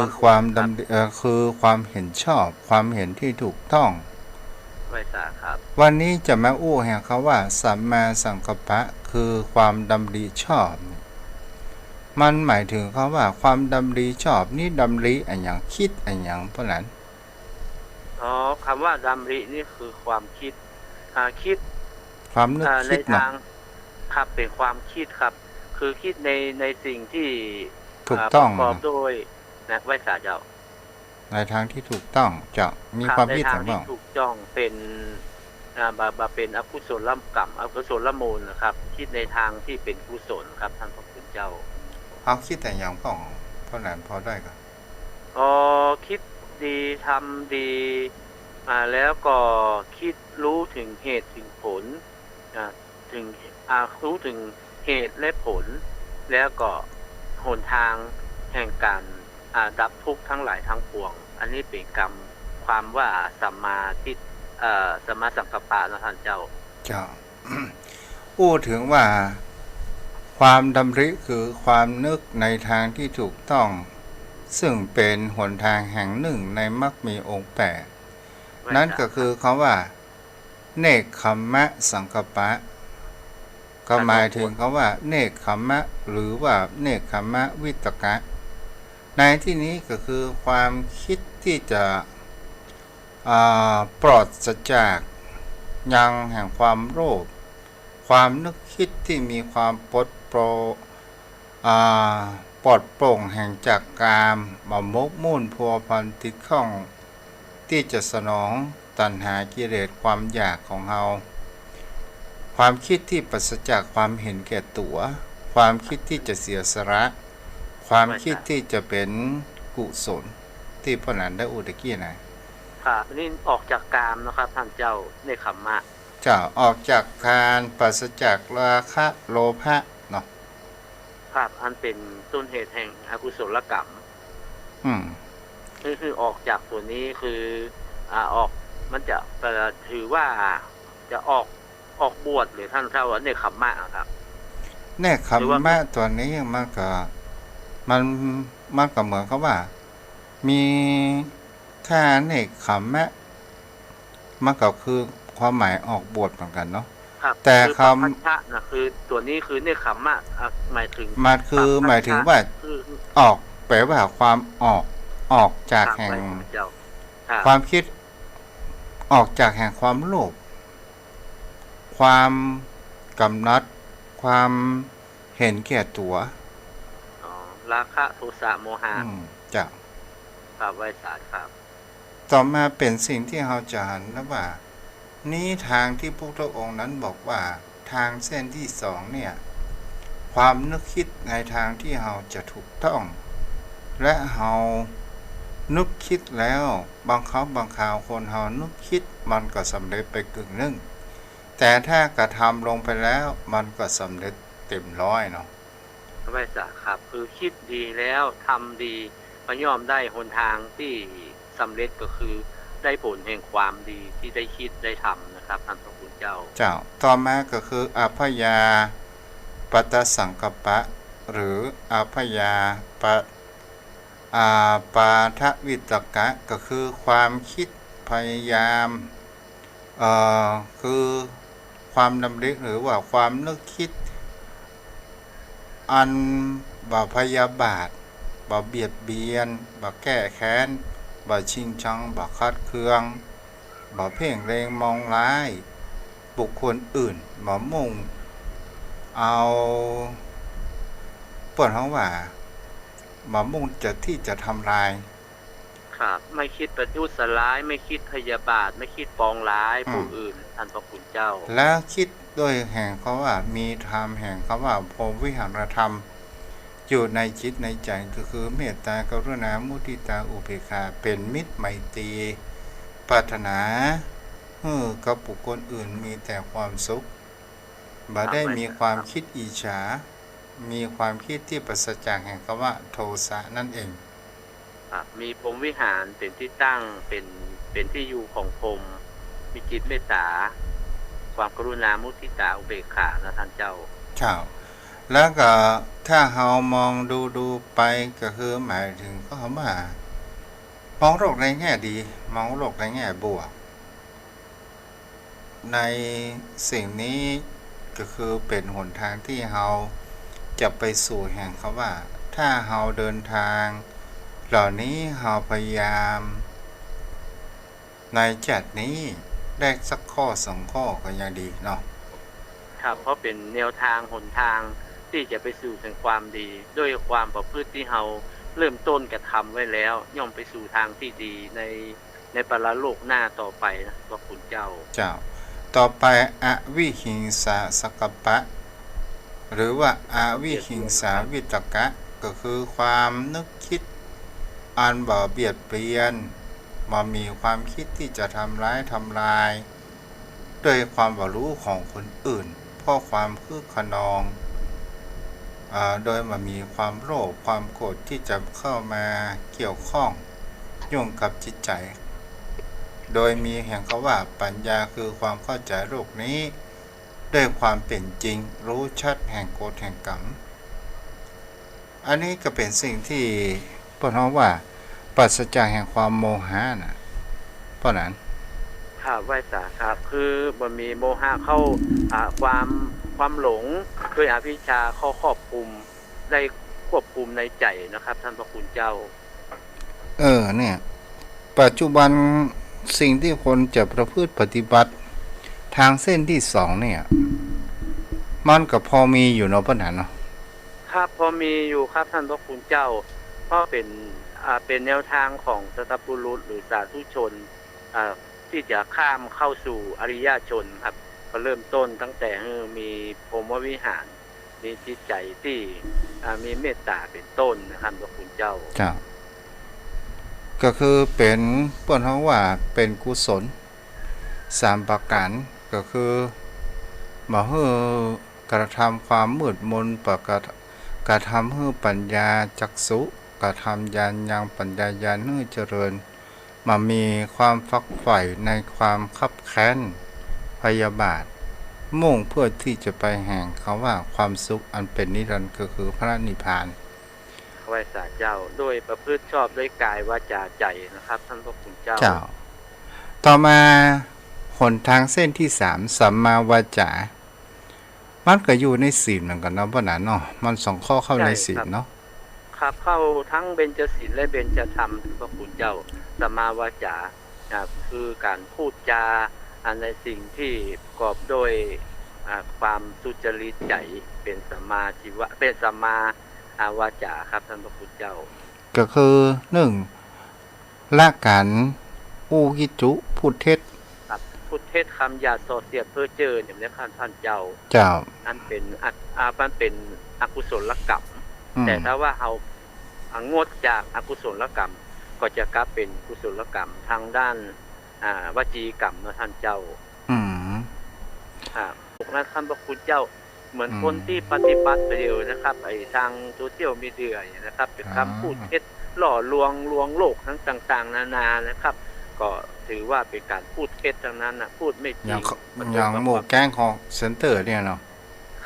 คือความเห็นชอบความเห็นที่ถูกต้องไว้สาครับวันนี้จะมาแห่งคำว่าสัมมาสังกัปปะคือความดำริชอบมันหมายถึงคำว่าความดำริชอบนี่ดำริอันอย่างคิดอันอย่างเพราะนั้นคำว่าดำรินี่คือความคิดความนึกคิดในทางครับเป็นความคิดครับคือคิดในสิ่งที่ถูกต้องประกอบโดยนะไว้สาเจ้าในทางที่ถูกต้องจะมีความคิดที่ถูกต้องเป็นเป็นอกุศลกรรมอกุศลมูลนะครับคิดในทางที่เป็นกุศลครับท่านพระคุณเจ้าเอาคิดแต่อย่างพ่อเพราะนั้นพอได้ก็คิดดีทำดีแล้วก็คิดรู้ถึงเหตุถึงผลถึงรู้ถึงเหตุและผลแล้วก็หนทางแห่งการดับทุกข์ทั้งหลายทั้งปวงอันนี้เป็นกรรมความว่าสัมมาสังกัปปะนะท่านเจ้าพูดถึงว่าความดำริคือความนึกในทางที่ถูกต้องซึ่งเป็นหนทางแห่งหนึ่งในมรรคมีองค์8นั่นก็คือคำว่าเนกขัมมะสังกัปปะก็หมายถึงคำว่าเนกขัมมะหรือว่าเนกขัมมะวิตกะในที่นี้ก็คือความคิดที่จะปลอดจากยังแห่งความโลภความนึกคิดที่มีความปลอดโปร่งแห่งจากกามมกมุ่นพัวพันติดข้องที่จะสนองตัณหากิเลสความอยากของเราความคิดที่ปราศจากความเห็นแก่ตัวความคิดที่จะเสียสละความคิดที่จะเป็นกุศลที่พระนันได้อุตกี้นะครับนี่ออกจากกามนะครับท่านเจ้าในขัมมะออกจากการปราศจากราคะโลภะเนาะครับอันเป็นต้นเหตุแห่งอกุศลกรรมนี่คือออกจากตัวนี้คือออกมันจะถือว่าจะออกบวชหรือท่านเจ้าในขัมมะครับในขัมมะตัวนี้มันก็เหมือนกับว่ามีค่าในขัมมะมันก็คือความหมายออกบวชเหมือนกันเนาะแต่คำนะคือตัวนี้คือในขัมมะหมายถึงมันคือหมายถึงว่าออกแปลว่าความออกจากแห่งความคิดออกจากแห่งความโลภความกำหนัดความเห็นแก่ตัวราคะโทสะโมหะจ้ะครับไว้สาครับต่อมาเป็นสิ่งที่เราจะเห็นนะว่านี้ทางที่พระพุทธองค์นั้นบอกว่าทางเส้นที่2เนี่ยความนึกคิดในทางที่เราจะถูกต้องและเรานึกคิดแล้วบางคราวคนเรานึกคิดมันก็สำเร็จไปกึ่งนึงแต่ถ้ากระทำลงไปแล้วมันก็สำเร็จเต็มร้อยเนาะไว้สาครับคือคิดดีแล้วทำดีก็ย่อมได้หนทางที่สำเร็จก็คือได้ผลแห่งความดีที่ได้คิดได้ทำนะครับท่านพระคุณเจ้าต่อมาก็คืออภยาปตสังกัปปะหรืออภยาป ปาทวิตกะก็คือความคิดพยายามคือความดำริหรือว่าความนึกคิดอันบ่พยาบาทบ่เบียดเบียนบ่แก้แค้นบ่ชิงชังบ่คัดเคืองบ่เพ่งเล็งมองร้ายบุคคลอื่นบ่มุ่งเอาเปิดห้องว่าบ่มุ่งที่จะทำลายครับไม่คิดประทุษร้ายไม่คิดพยาบาทไม่คิดปองร้ายผู้อื่นท่านพระคุณเจ้าและคิดด้วยแห่งเขาว่ามีธรรมแห่งเขาว่าพรหมวิหารธรรมอยู่ในจิตในใจก็คือเมตตากรุณามุทิตาอุเบกขาเป็นมิตรไมตรีปรารถนากับบุคคลอื่นมีแต่ความสุขบ่ได้มีความคิดอิจฉามีความคิดที่ปราศจากแห่งคำว่าโทสะนั่นเองมีพรหมวิหารเป็นที่ตั้งเป็นที่อยู่ของพรหมมีจิตเมตตาความกรุณามุทิตาอุเบกขานะท่านเจ้าแล้วก็ถ้าเรามองดูไปก็คือหมายถึงก็คำว่ามองโลกในแง่ดีมองโลกในแง่บวกในสิ่งนี้ก็คือเป็นหนทางที่เราจะไปสู่แห่งคำว่าถ้าเราเดินทางเหล่านี้เราพยายามในจัดนี้ได้สักข้อสองข้อก็ยังดีเนาะครับเพราะเป็นแนวทางหนทางที่จะไปสู่ถึงความดีด้วยความประพฤติที่เราเริ่มต้นกระทำไว้แล้วย่อมไปสู่ทางที่ดีในปรโลกหน้าต่อไปนะพระคุณเจ้าต่อไปอวิหิงสาสักปะหรือว่าอวิหิงสาวิตกะก็คือความนึกคิดอันบ่เบียดเบียนบ่มีความคิดที่จะทำร้ายทำลายด้วยความบ่รู้ของคนอื่นเพราะความคึกขนองโดยมันมีความโลภความโกรธที่จะเข้ามาเกี่ยวข้องยุ่งกับจิตใจโดยมีแห่งคำว่าปัญญาคือความเข้าใจโลกนี้ด้วยความเป็นจริงรู้ชัดแห่งกฎแห่งกรรมอันนี้ก็เป็นสิ่งที่เพราะว่าปราศจากแห่งความโมหะนะเพราะนั้นครับไหว้สาครับคือบ่มีโมหะเข้าความหลงด้วยอวิชชาเข้าครอบคุมได้ควบคุมในใจนะครับท่านพระคุณเจ้าเนี่ยปัจจุบันสิ่งที่คนจะประพฤติปฏิบัติทางเส้นที่สองเนี่ยมันก็พอมีอยู่เนาะปัญหาเนาะครับพอมีอยู่ครับท่านพระคุณเจ้าเพราะเป็นแนวทางของสัตบุรุษหรือสาธุชนที่จะข้ามเข้าสู่อริยชนครับก็เริ่มต้นตั้งแต่มีพรหมวิหารมีจิตใจที่มีเมตตาเป็นต้นนะครับพระคุณเจ้าก็คือเป็นเปิ้นเฮาว่าเป็นกุศล3ประการก็คือบ่ให้กระทำความมืดมนกระทำให้ปัญญาจักษุกระทำญาณยังปัญญาญาณให้เจริญมามีความฝักใฝ่ในความคับแค้นพยาบาทมุ่งเพื่อที่จะไปแห่งเขาว่าความสุขอันเป็นนิรันดร์ก็คือพระนิพพานไหว้สาเจ้าด้วยประพฤติชอบด้วยกายวาจาใจนะครับท่านพระคุณเจ้าต่อมาหนทางเส้นที่3สัมมาวาจามันก็อยู่ในศีลเหมือนกันเนาะบ่นั้นเนาะมัน2ข้อเข้าในศีลเนาะครับเข้าทั้งเบญจศีลและเบญจธรรมพระคุณเจ้าสัมมาวาจาคือการพูดจาในสิ่งที่ประกอบด้วยความสุจริตใจเป็นสัมมาชีวะเป็นสัมมาวาจาครับท่านพระคุณเจ้าก็คือ1ละกันอู้กิจุพูดเท็จพูดเท็จคำหยาดโซเสียดเพื่อเจอเนี่ยนะครับท่านเจ้าอันเป็นอกุศลกรรมแต่ถ้าว่าเรางดจากอกุศลกรรมก็จะกลับเป็นกุศลกรรมทางด้านวจีกรรมนะท่านเจ้านะท่านพระคุณเจ้าเหมือนคนที่ปฏิบัติไปเดียวนะครับไอ้ทางโซเชียลมีเดียนะครับเป็นคำพูดเท็จหล่อลวงโลกทั้งต่างๆนานานะครับก็ถือว่าเป็นการพูดเท็จทั้งนั้นนะพูดไม่จริงอย่างหมู่แก๊งของเซ็นเตอร์เนี่ยเนาะ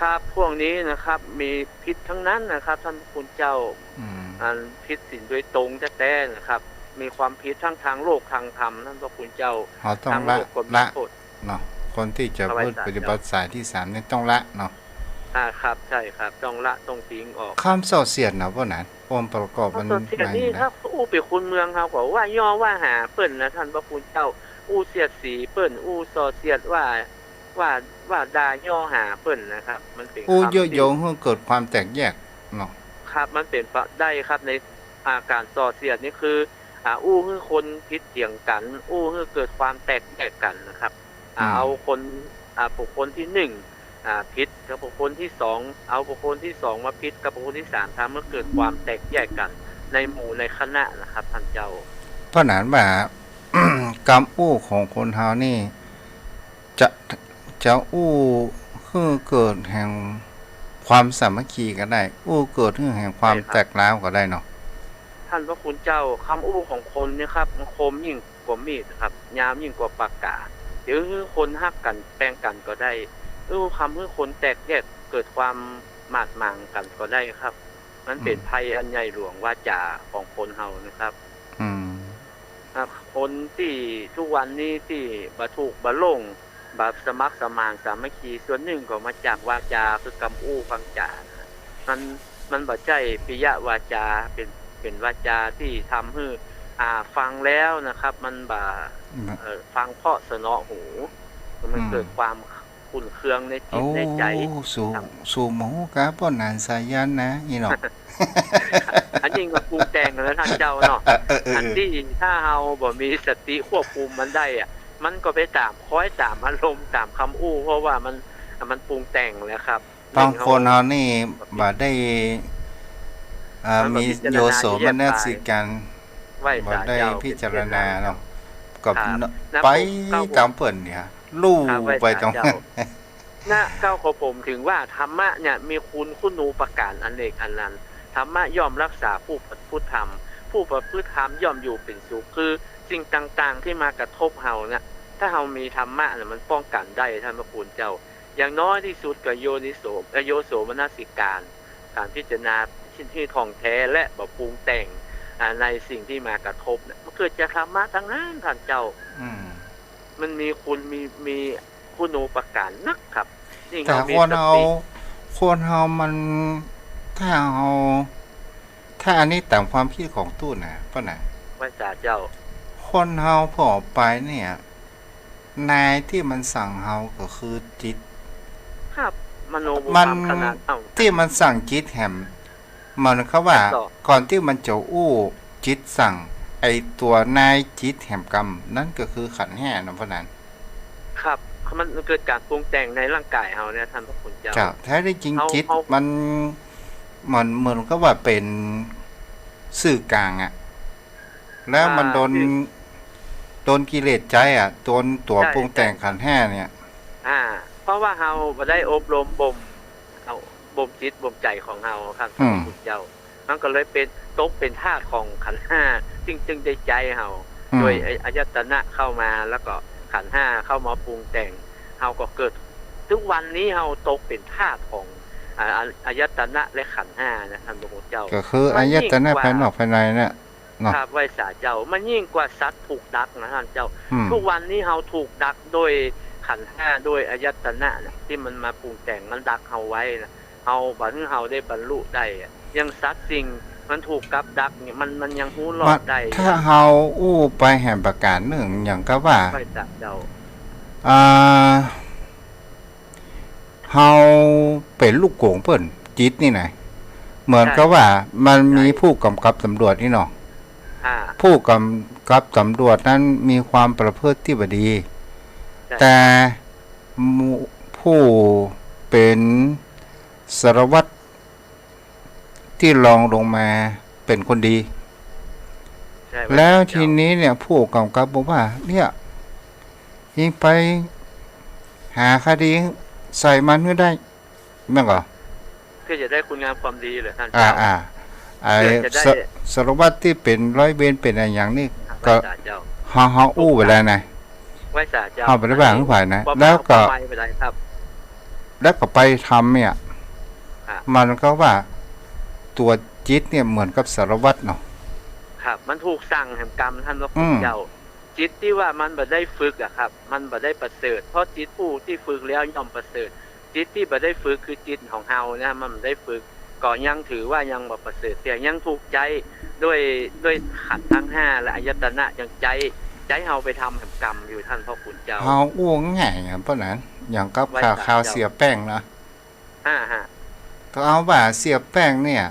ครับพวกนี้นะครับมีพิษทั้งนั้นนะครับท่านพระคุณเจ้า อืม อันพิษสินโดยตรงแท้ๆนะครับ มีความผิดทั้งทางโลกทางธรรมท่านพระคุณเจ้า เขาต้อง ทางโล ละ กก็มี ละ โทษ เนาะคนที่จะ เอาไว้ พูด สาม ปฏิบัติสายที่3นี่ต้องละเนาะ ครับใช่ครับต้องละต้องทิ้งออก คำส่อเสียดเนาะบ่นั้นองค์ประกอบ เพ มั ราะ น ตัวเสียด มาอ นี่ ยู่ ถ้า นะ อู้ไปคุณเมืองเขาก็ว่าย่อว่าหาเปิ้นนะท่านพระคุณเจ้า อู้เสียดสีเปิ้นอู้ซอเสียดว่าด่าย่อหาเปิ้นนะครับ มันเป็น อู้ คำ เยอะ ที่ โยงให้เกิดความแตกแยกเนาะ ครับมันเป็นไปได้ครับในอาการส่อเสียดนี่คืออู้ให้คนพิษเถียงกัน อู้ให้เกิดความแตกแยกกันนะครับเอาคนบุคคลที่หนึ่งพิษกับบุคคลที่สองเอาบุคคลที่สองมาพิษกับบุคคลที่สามทำให้เกิดความแตกแยกกัน ในหมู่ในคณะนะครับท่านเจ้า เพราะนั้นว่า กรรมอู้ของคนเฮานี่จะอู้ให้เกิดแห่งความสามัคคีก็ได้ อู้เกิดให้แห่งความ ใช่ครับ แตกร้าวก็ได้เนาะ ท่านพระคุณเจ้าคำอู้ของคนเนี่ยครับมันคมยิ่งกว่ามีดครับยามยิ่งกว่าปากกาเดี๋ยวคือคนฮักกันแปลงกันก็ได้คำให้คนแตกแยกเกิดความหมาดหมางกันก็ได้ครับ มันเป็นภัยอันใหญ่หลวงวาจาของคนเฮานะครับ อืม คนที่ทุกวันนี้ที่บะถูกบะลงบะสมัครสมานสามัคคีส่วนหนึ่งก็มาจากวาจาคือกำอู้ฟังจานะมันบ่ใจปิยวาจาเป็นวาจาที่ทำให้ฟังแล้วนะครับ มันบ่ฟังเพราะสนอหูมันเกิดความขุ่นเคืองในจิตในใจ สู่หมูกะป้อนนานสายันนะอีเนาะ อันนี้ก็ปรุงแต่งแล้วท่านเจ้าเนาะอันที่ถ้าเราบ่มีสติควบคุมมันได้อะมันก็ไปตามคอยตามอารมณ์ตามคำอู้เพราะว่ามันปรุงแต่งแล้วครับ บางคนเฮานี่บ่ได้มีโยโสมนสิการ ไหว้ บ่ ศาล ได้ เจ้า พิจารณาเนาะก็ ครับ ไปตามเปิ้นเนี่ยลู่ ครับไหว้ ไปตรง ศาล นั้น เจ้า นะเก้าของผมถึงว่าธรรมะเนี่ยมีคุณูประการอันเอกอันนั้นธรรมะย่อมรักษาผู้ประพฤติธรรม ผู้ประพฤติธรรมย่อมอยู่เป็นสุขคือสิ่งต่างๆที่มากระทบเฮาเนี่ยถ้าเฮามีธรรมะเนี่ยมันป้องกันได้ท่านพระคุณเจ้า อย่างน้อยที่สุดก็โยโสมนสิการพิจารณาที่ท่องแท้และบ่ปรุงแต่งในสิ่งที่มากระทบเนี่ยมันเกิดจากธรรมะทั้งนั้นท่านเจ้า อืม มันมีคุณูปการนักครับยิ่ง แต่ เรามี คน ส เฮา ติ คนเฮามันถ้าอันนี้ตามความคิดของตู้นะป้าน่ะ ไหว้ศาลเจ้า คนเฮาพอไปเนี่ยนายที่มันสั่งเฮาก็คือจิต ครับมโนบุ มัน พขนาดเอ้า ที่มันสั่งจิตแหมมันเขาว่า ต่อ ก่อนที่มันจะอู้จิตสั่ง ไอตัวนายจิตแหมกรรมนั่นก็คือขันธ์แห่นะเพราะนั้น ครับมันเกิดการปรุงแต่งในร่างกายเฮาเนี่ยท่านพระคุณเจ้า เจ้าแท้ได้จริง เอา จิต เอา มันเหมือนก็ว่าเป็นสื่อกลางอะแล้วมันโดนกิเลสใจอะตัวปรุงแต่งขันธ์แห่เนี่ย เพราะว่าเฮาบ่ได้อบรมบ่มจิตบ่มใจของเฮาครับท่านพระคุณเจ้า มันก็เลยเป็นตกเป็นธาตุของขันธ์ห้าจึงได้ใจเฮา โดยอายตนะเข้ามาแล้วก็ขันธ์ห้าเข้ามาปรุงแต่งเฮาก็เกิดทุกวันนี้เฮาตกเป็นธาตุของอายตนะและขันธ์ห้านะท่านพระคุณเจ้า ก็คืออายตนะภายนอกภายในเนี่ยเนาะ ครับไหว้ศาลเจ้ามันยิ่งกว่าสัตว์ถูกดักนะท่านเจ้า อืม ทุกวันนี้เฮาถูกดักโดยขันธ์ห้าโดยอายตนะนะที่มันมาปรุงแต่งมันดักเฮาไว้นะเฮาบัดนี้เฮาได้บรรลุได้อะยังสัตว์สิ่งมันถูกกับดักเนี่ยมันยังฮู้รอดได้ ถ้าเฮาอู้ไปแห่งประการหนึ่งอย่างก็ว่า ไหว้ศาลเจ้า เฮาเป็นลูกโกงเปิ้นจิตนี่นะเหมือนกับว่ามันมีผู้กำกับตำรวจนี่เนาะ อ่า ผู้กำกับตำรวจนั้นมีความประพฤติที่บดี ใช่ แต่ผู้เป็นสารวัตรที่รองลงมาเป็นคนดี ใช่ แล้วทีนี้เนี่ยผู้กำกับบอกว่าเนี่ยยิงไปหาคดีใส่มันก็ได้แม่งเหรอ เพื่อจะได้คุณงามความดีเหรอท่าน ไอ้ เจ้า ไอ้ เพื่อจะได้ สารวัตรที่เป็นร้อยเวรเป็นอะไรอย่างนี้ ไหว้ ก็ ศาลเจ้า เฮาอู้ไปแล้วนะ ไหว้ศาลเจ้า เฮาไปได้บ้างหรือเปล่านะ บ่ แล้วก็ ไปได้ครับ แล้วก็ไปทำเนี่ย ครับ มันก็ว่าตัวจิตเนี่ยเหมือนกับสารวัตรเนาะ ครับมันถูกสั่งแห่งกรรมท่านพระ อื คุณ ม เจ้า จิตที่ว่ามันบ่ได้ฝึกอะครับ มันบ่ได้ประเสริฐเพราะจิตผู้ที่ฝึกแล้วย่อมประเสริฐ จิตที่บ่ได้ฝึกคือจิตของเฮานะมันบ่ได้ฝึกก็ยังถือว่ายังบ่ประเสริฐแต่ยังถูกใจด้วยขันธ์ทั้ง5และอายตนะยังใจเฮาไปทำแห่งกรรมอยู่ท่านพระคุณเจ้า เฮาอู้ง่ายๆเพราะนั้นอย่างกับ ไว้ ข่าว สามเจ้า เสียแป้งนะ ฮะ ก็เอาว่าเสียแป้งเนี่ย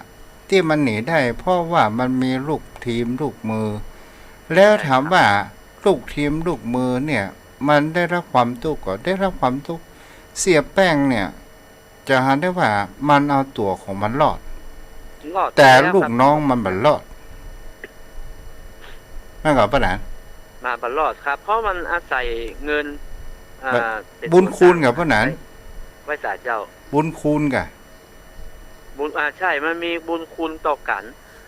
ที่มันหนีได้ เพราะว่ามันมีลูกทีมลูกมือ แล้วถามว่าลูกทีมลูกมือเนี่ย มันได้รับความทุกข์ก็ได้รับความทุกข์เสียแป้งเนี่ย จะหาได้ว่ามันเอาตัวของมันรอด รอด แต่ ล้ว ลูก ครับ น้องมันบ่รอดนั่นก็ปะนั้น มาบ่รอดครับ เพราะมันอาศัยเงินเป็น บุญคุณกับปะนั้น ไว้สาเจ้า บุญคุณกะ บุญใช่มันมีบุญคุณต่อกัน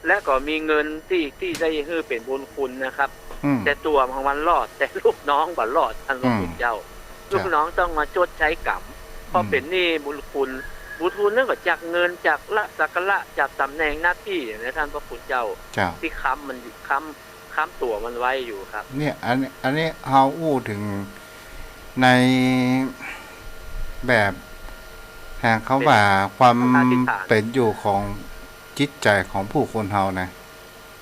และก็มีเงินที่ได้ฮื้อเป็นบุญคุณนะครับ อืม แต่ตัวของมันรอด แต่ลูกน้องบ่รอดท่านพระคุณเจ้า ลูกน้องต้องมาชดใช้กรรมเพราะเป็นหนี้บุญคุณนั่นก็จากเงินจากละสักการะจากตำแหน่งหน้าที่นะท่านพระคุณเจ้า เจ้า ที่ค้ำมันค้ำตัวมันไว้อยู่ครับ เนี่ยอันนี้เฮาอู้ถึงในแบบแห่งเขาว่าความ อธิษฐาน เป็นอยู่ของจิตใจของผู้คนเฮานะ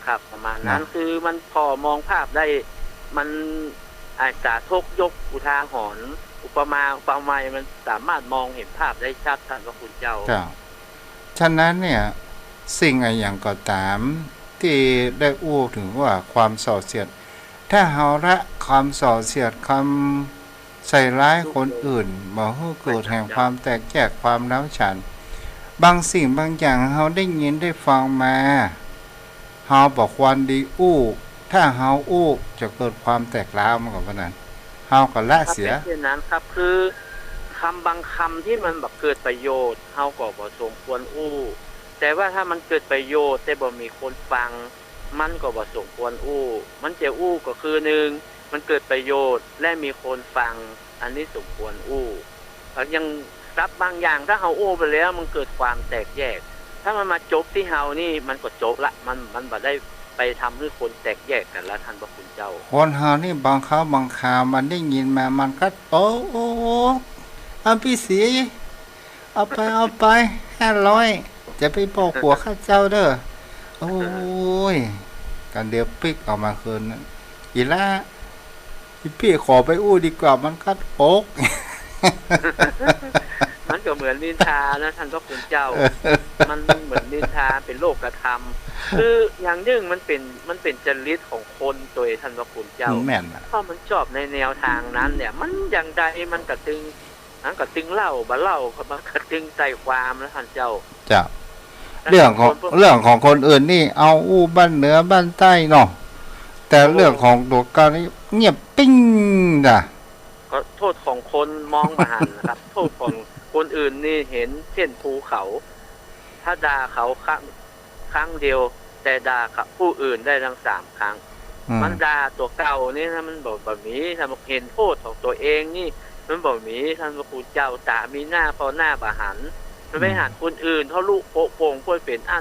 ครับ ประมาณนั้น นะ คือมันพอมองภาพได้มันอาจจะทกยกอุทาหรณ์อุปมาอุปไมยมันสามารถมองเห็นภาพได้ชัดท่านพระคุณเจ้า เจ้าฉะนั้นเนี่ยสิ่งอะไรอย่างก็ตามที่ได้อู้ถึงว่าความส่อเสียด ถ้าเฮาละความส่อเสียดความใส่ร้ายคนอื่นบ่ให้เกิดแห่งความแตกแยกความร้าวฉานบางสิ่งบางอย่างเฮาได้ยินได้ฟังมาเฮาบอกความดีอู้ถ้าเฮาอู้จะเกิดความแตกร้าวมันก็ว่านั้นเฮาก็ละเสีย ครับเป็นเช่นนั้นครับคือคำบางคำที่มันแบบเกิดประโยชน์เฮาก็บ่สมควรอู้ แต่ว่าถ้ามันเกิดประโยชน์แต่บ่มีคนฟัง มันก็บ่สมควรอู้ มันจะอู้ก็คือ1มันเกิดประโยชน์และมีคนฟัง อันนี้สมควรอู้ยังทรัพย์บางอย่างถ้าเฮาอู้ไปแล้วมันเกิดความแตกแยก ถ้ามันมาจบที่เฮานี่มันก็จบละมันบ่ได้ไปทำให้คนแตกแยกกันละท่านพระคุณเจ้า คนเฮานี่บางครั้งบางคราวมันได้ยินมามันก็โอ้เอาพี่สีเอาไป500จะไปบอกผัวข้าเจ้าเด้อโอ้ยกันเดียวปิกออกมาคืนนั้นอีละพี่ขอไปอู้ดีกว่ามันก็โอก มันก็เหมือนนินทานะท่านพระคุณเจ้า มันเหมือนนินทาเป็นโลกธรรม คืออย่างหนึ่งมันเป็นจริตของคนโดยท่านพระคุณเจ้า แม่นน่ะ เพราะมันชอบในแนวทางนั้นเนี่ย มันอย่างใดมันกระตึงเล่าบ่เล่ามันกระตึงใจความนะท่านเจ้า จ้ะเรื่องของคนอื่นนี่เอาอู้บ้านเหนือบ้านใต้เนาะแต่เรื่องของตัวเการนี่เงียบปิ้งจ้ะ ก็โทษของคนมองมาหันนะครับ โทษของคนอื่นนี่เห็นเช่นภูเขา ถ้าด่าเขาครั้งเดียว แต่ด่ากับผู้อื่นได้ทั้ง3 ครั้ง มันด่าตัวเก่านี่ถ้ามันบอกแบบนี้ถ้ามันเห็นโทษของตัวเองนี่มันบอกมีท่านพระคุณเจ้าตามีหน้าพอหน้าบาหันมันไปหันคนอื่นเขาลูกโป่งค่อยเป็นอั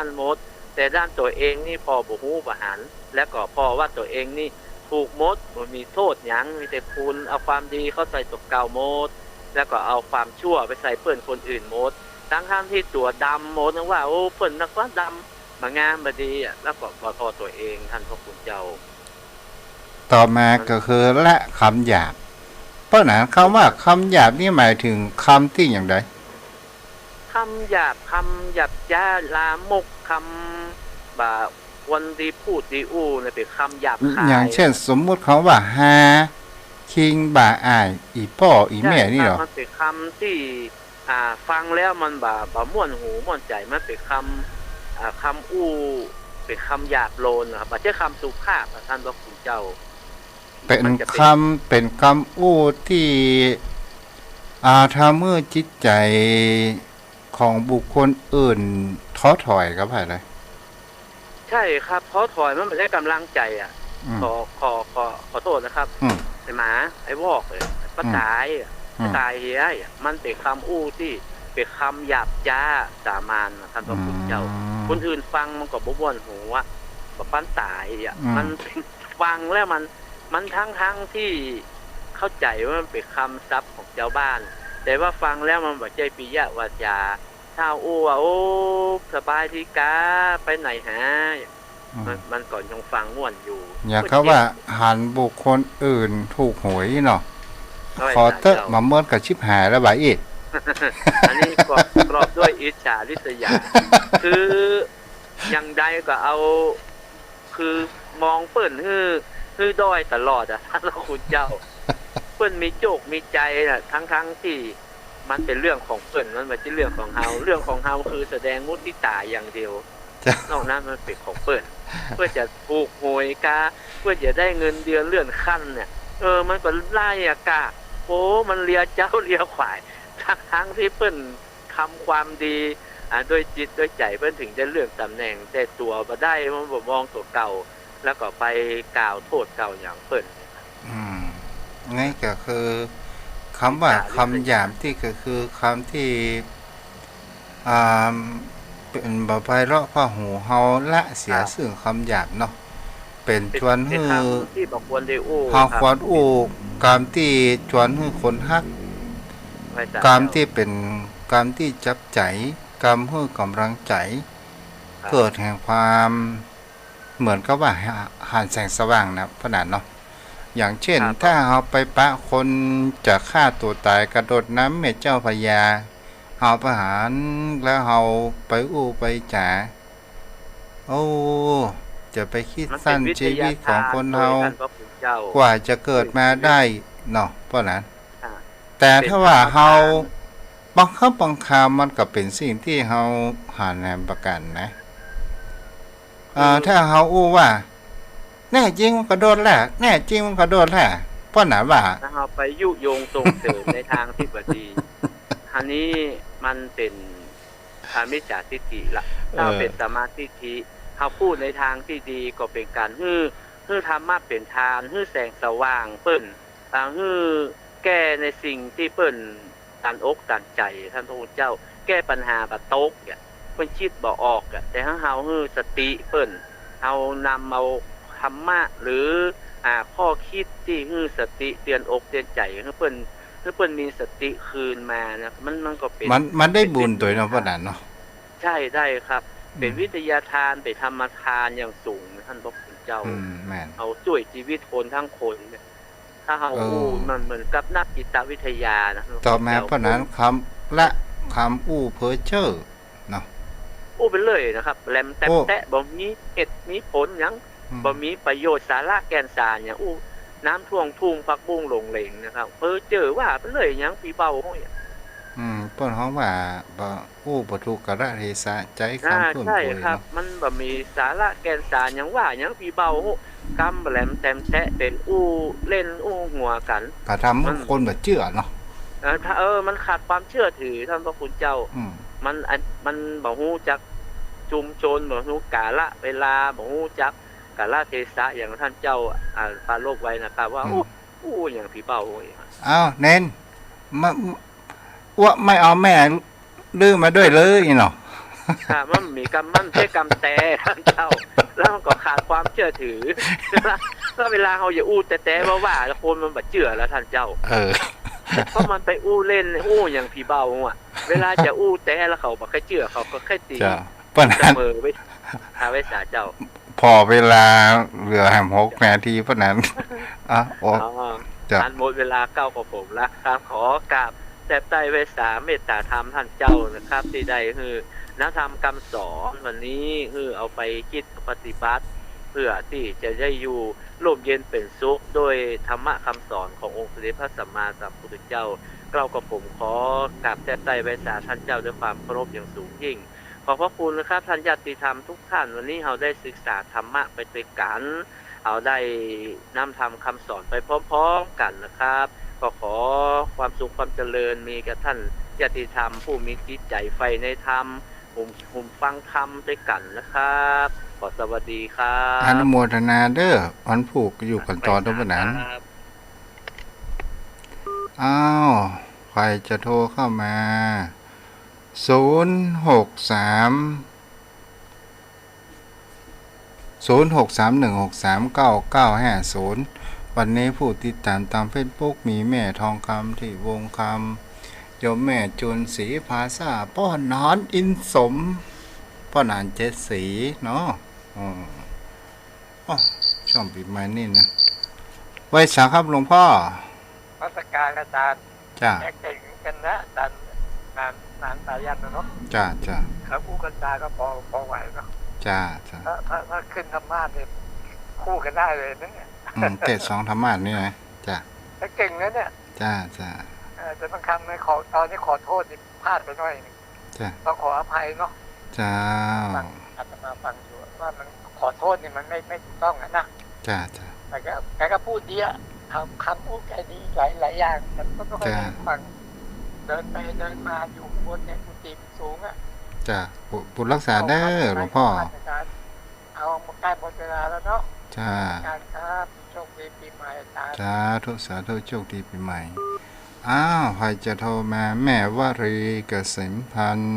นหมด แต่ด้านตัวเองนี่พอบ่ฮู้บาหันและก็พอว่าตัวเองนี่ถูกมดมันมีโทษหยังมีแต่คุณเอาความดีเข้าใส่ตัวเก่าหมด แล้วก็เอาความชั่วไปใส่เพื่อนคนอื่นหมดทั้งที่ตัวดำหมดนะว่าโอ้เพิ่นนักว่าดำมางามบ่ดีอ่ะแล้วก็พอตัวเองท่านพระคุณเจ้า ต่อมาก็คือและคำหยาบเพราะนั้นคำว่าคำหยาบนี่หมายถึงคำที่อย่างไร คำหยาบจ้าลามกคำบ่าวันดีพูดดีอู้เนี่ยเป็นคำหยาบคาย อย่างเช่น สมมุติเขาว่าฮาคิงบ่าอายอีพ่ออีแม่นี่เหรอ มันเป็นคำที่ฟังแล้วมันบ่ม่วนหูม่วนใจมันเป็นคำอู้เป็นคำหยาบโลนนะครับไม่ใช่คำสุภาพท่านพระคุณเจ้า เป็นคำอู้ที่ทำเมื่อจิตใจของบุคคลอื่นท้อถอยครับไผเลย ใช่ครับท้อถอยมันไม่ได้กำลังใจอ่ะ อืม ขอโทษนะครับ อืม ไอ้หมาไอ้วอกเลยป้าตาย ตายเฮียมันเป็นคำอู้ที่เป็นคำหยาบจ้าสามานท่านพระคุณเจ้าคนอื่นฟังมันก็บ่บ่วนหูว่าบ่ปั้นตายมันฟังแล้วมันทั้งที่เข้าใจว่ามันเป็นคำศัพท์ของเจ้าบ้านแต่ว่าฟังแล้วมันบ่ใจปิยวาจาถ้าอู้ว่าโอ้สบายดีกาไปไหนหามันก่อนยังฟังม่วนอยู่อย่าเขาว่าหันบุคคลอื่นถูกหวยเนาะขอเตอะมาเมิดกับชิบหายแล้วบ่อีกอันนี้กรอบด้วยอิจฉาริษยาคืออย่างใดก็เอาคือมองเปิ้นฮือด้อยตลอดท่านพระคุณเจ้าเปิ้นมีโจกมีใจทั้งที่มันเป็นเรื่องของเปิ้นมันไม่ใช่เรื่องของเฮาเรื่องของเฮาคือแสดงมุทิตาอย่างเดียวนอกนั้นมันเป็นของเปิ้นเพื่อจะถูกหวยกาเพื่อจะได้เงินเดือนเลื่อนขั้นเนี่ยมันก็ไล่อากาโอ้มันเลียเจ้าเลียขวายทั้งที่เปิ้นทำความดีโดยจิตโดยใจเปิ้นถึงจะเลื่อนตำแหน่งแต่ตัวบ่ได้มันบ่มองตัวเก่าแล้วก็ไปกล่าวโทษเก่าอย่างเปิ้นงั้นก็คือคำว่าคำหยาบที่ก็คือคำที่เป็นบ่ไพเราะพะหูเฮาละเสียซึ่งคำหยาบเนาะเป็นชวนให้ที่บ่ควรได้อู้เฮาควรอู้กามที่ชวนให้คนฮักกามที่เป็นกามที่จับใจกามให้กำลังใจเกิดแห่งความเหมือนกับว่าหาแสงสว่างนะขนาดเนาะอย่างเช่นถ้าเฮาไปปะคนจะฆ่าตัวตายกระโดดน้ำแม่เจ้าพญาเฮาประหารแล้วเฮาไปอู้ไปจ๋าโอ้จะไปคิดสั้นชีวิตของคนเฮากว่าจะเกิดมาได้เนาะเพราะนั้นแต่ถ้าว่าเฮาบังคับบังคับมันก็เป็นสิ่งที่เฮาหาแนวประกันนะถ้าเฮาอู้ว่าแน่จริงมันก็โดนแหละแน่จริงมันก็โดนแหละเพราะหนาว่าถ้าเฮาไปยุยงส่งเสริมในทางที่บ่ดีอันนี้มันเป็นมิจฉาทิฏฐิละถ้าเป็นสมาธิทิเฮาพูดในทางที่ดีก็เป็นการฮื้อธรรมะเป็นทานฮื้อแสงสว่างเปิ้นฮื้อแก้ในสิ่งที่เปิ้นตันอกตันใจท่านพระพุทธเจ้าแก้ปัญหาบ่ตกเปิ้นคิดบ่ออกแต่ถ้าเฮาฮื้อสติเปิ้นเอานำเอาธรรมะหรือข้อคิดที่ฮื้อสติเตือนอกเตือนใจให้เปิ้นมีสติคืนมานะมันก็เป็นมันได้บุญตัวเนาะพ่อนั้นเนาะใช่ได้ครับเป็นวิทยาทานเป็นธรรมทานอย่างสูงท่านพระคุณเจ้าเอาช่วยชีวิตคนทั้งคนเนี่ยถ้าเฮามันเหมือนกับนักจิตวิทยานะต่อมาเพราะนั้นคำอู้เพ้อเจ้อเนาะอู้ไปเลยนะครับแหลมแตะบ่มีเหตุมีผลหยังบ่มีประโยชน์สาระแก่นสารหยังอู้น้ำท่วงทุ่งพักบุ้งหลงเหลงนะครับเพ้อเจ้อว่าไปเลยหยังพี่เบาห้อยเพิ่นฮ้องว่าบ่อู้บ่ถูกกะระเทศะใจคำทุ่นใช่ครับมันบ่มีสาระแก่นสารหยังว่าหยังพี่เบากำแหลมแตะเป็นอู้เล่นอู้หัวกันก็ทำให้คนบ่เชื่อเนาะถ้ามันขาดความเชื่อถือท่านพระคุณเจ้ามันบ่ฮู้จักชุมชนบ่ฮู้กาละเวลาบ่ฮู้จักกาลเทศะอย่างท่านเจ้าปาโลกไว้นะครับว่าอู้อย่างพี่เบาอ้าวเน้นว่าไม่เอาแม่ดื้อมาด้วยเลยเนาะมันมีกรรมมันใช่กรรมแต่ท่านเจ้าแล้วมันก็ขาดความเชื่อถือแล้วเวลาเขาอย่าอู้แต่ว่าคนมันบ่เชื่อแล้วท่านเจ้าเพราะมันไปอู้เล่นอู้อย่างพี่เบาเวลาจะอู้แต่แล้วเขาบ่ค่อยเชื่อเขาก็แค่ตีเสมอไว้สาเจ้าพอเวลาเหลือแหม6 นาทีเพราะนั้นทันหมดเวลาเก้าของผมละครับขอกราบแต่ใต้เวสาเมตตาธรรมท่านเจ้านะครับที่ใดคือแนวธรรมคำสอนวันนี้คือเอาไปคิดปฏิบัติเพื่อที่จะได้อยู่ร่มเย็นเป็นสุขโดยธรรมะคำสอนขององค์สมเด็จพระสัมมาสัมพุทธเจ้าเรากับผมขอกราบแต่ใต้เวสาท่านเจ้าด้วยความเคารพอย่างสูงยิ่งขอบพระคุณนะครับท่านญาติธรรมทุกท่านวันนี้เราได้ศึกษาธรรมะไปด้วยกันเอาได้นำธรรมคำสอนไปพร้อมๆกันนะครับก็ขอความสุขความเจริญมีกับท่านญาติธรรมผู้มีจิตใจใฝ่ในธรรมผมฟังธรรมด้วยกันนะครับขอสวัสดีครับอนุโมทนาเด้อวันผูกอยู่กันต่อตรงนั้นอ้าว ใครจะโทรเข้ามา063 0631639950วันนี้ผู้ติดตามตามเฟซบุ๊กมีแม่ทองคำที่วงคำโยมแม่จุนศรีภาษาป้อนนอนอินสมป้อนานเจ็ดสีเนาะช่วงปีใหม่นี่นะไว้สาครับหลวงพ่อ รัชการอาจารย์ จ้า เก่งกันนะอาจารย์นานสายันนะเนาะ จ้าจ้า ครับคู่กันตาก็พอไหวเนาะ จ้าจ้า ถ้าขึ้นธรรมาสเนี่ยคู่กันได้เลยนะเนี่ย เทศ2ธรรมาสนี่นะจ้า แล้วเก่งนะเนี่ย จ้าจ้า แต่บางคำเนี่ยตอนนี้ขอโทษนี่พลาดไปหน่อยนึง จ้า ต้องขออภัยเนาะ จ้า อาจจะมาฟังอยู่ว่ามันขอโทษนี่มันไม่ถูกต้องนะ จ้าจ้า แต่แกก็พูดดีอะคำพูดแกดีหลายอย่างแต่ก็ไม่ค่อยได้ฟังเดินไปเดินมาอยู่บนเนี่ยกุฏิสูงอะ จ้าบุญรักษาเด้อหลวงพ่อ เอามาใกล้หมดเวลาแล้วเนาะ จ้า การครับโชคดีปีใหม่อาจารย์ สาธุสาธุโชคดีปีใหม่อ้าวใครจะโทรมาแม่วรีเกษมพันธ์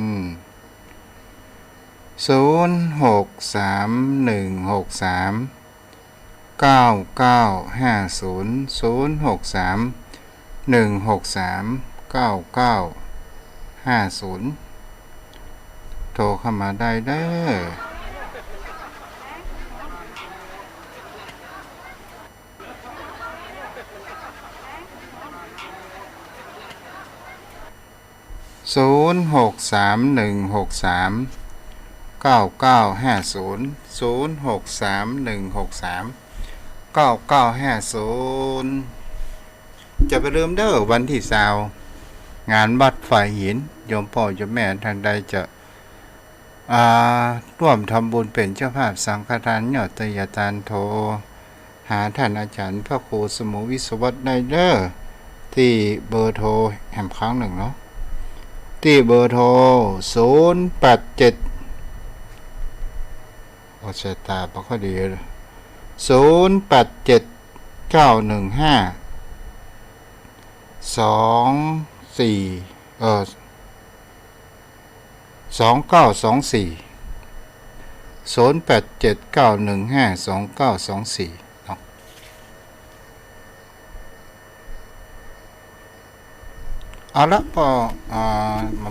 0631639950โทรเข้ามาได้เด้อจะไปลืมเด้อวันที่20งานวัดฝ่ายหินโยมพ่อโยมแม่ทางใดจะร่วมทำบุญเป็นเจ้าภาพสังฆทานยอดตยทานโทรหาท่านอาจารย์พระครูสมุวิศวัตได้เด้อที่เบอร์โทรแห่งครั้งหนึ่งเนาะที่เบอร์โทร087โอเชตาปก็ดีเลย0879152924เนาะเอาละพอมามี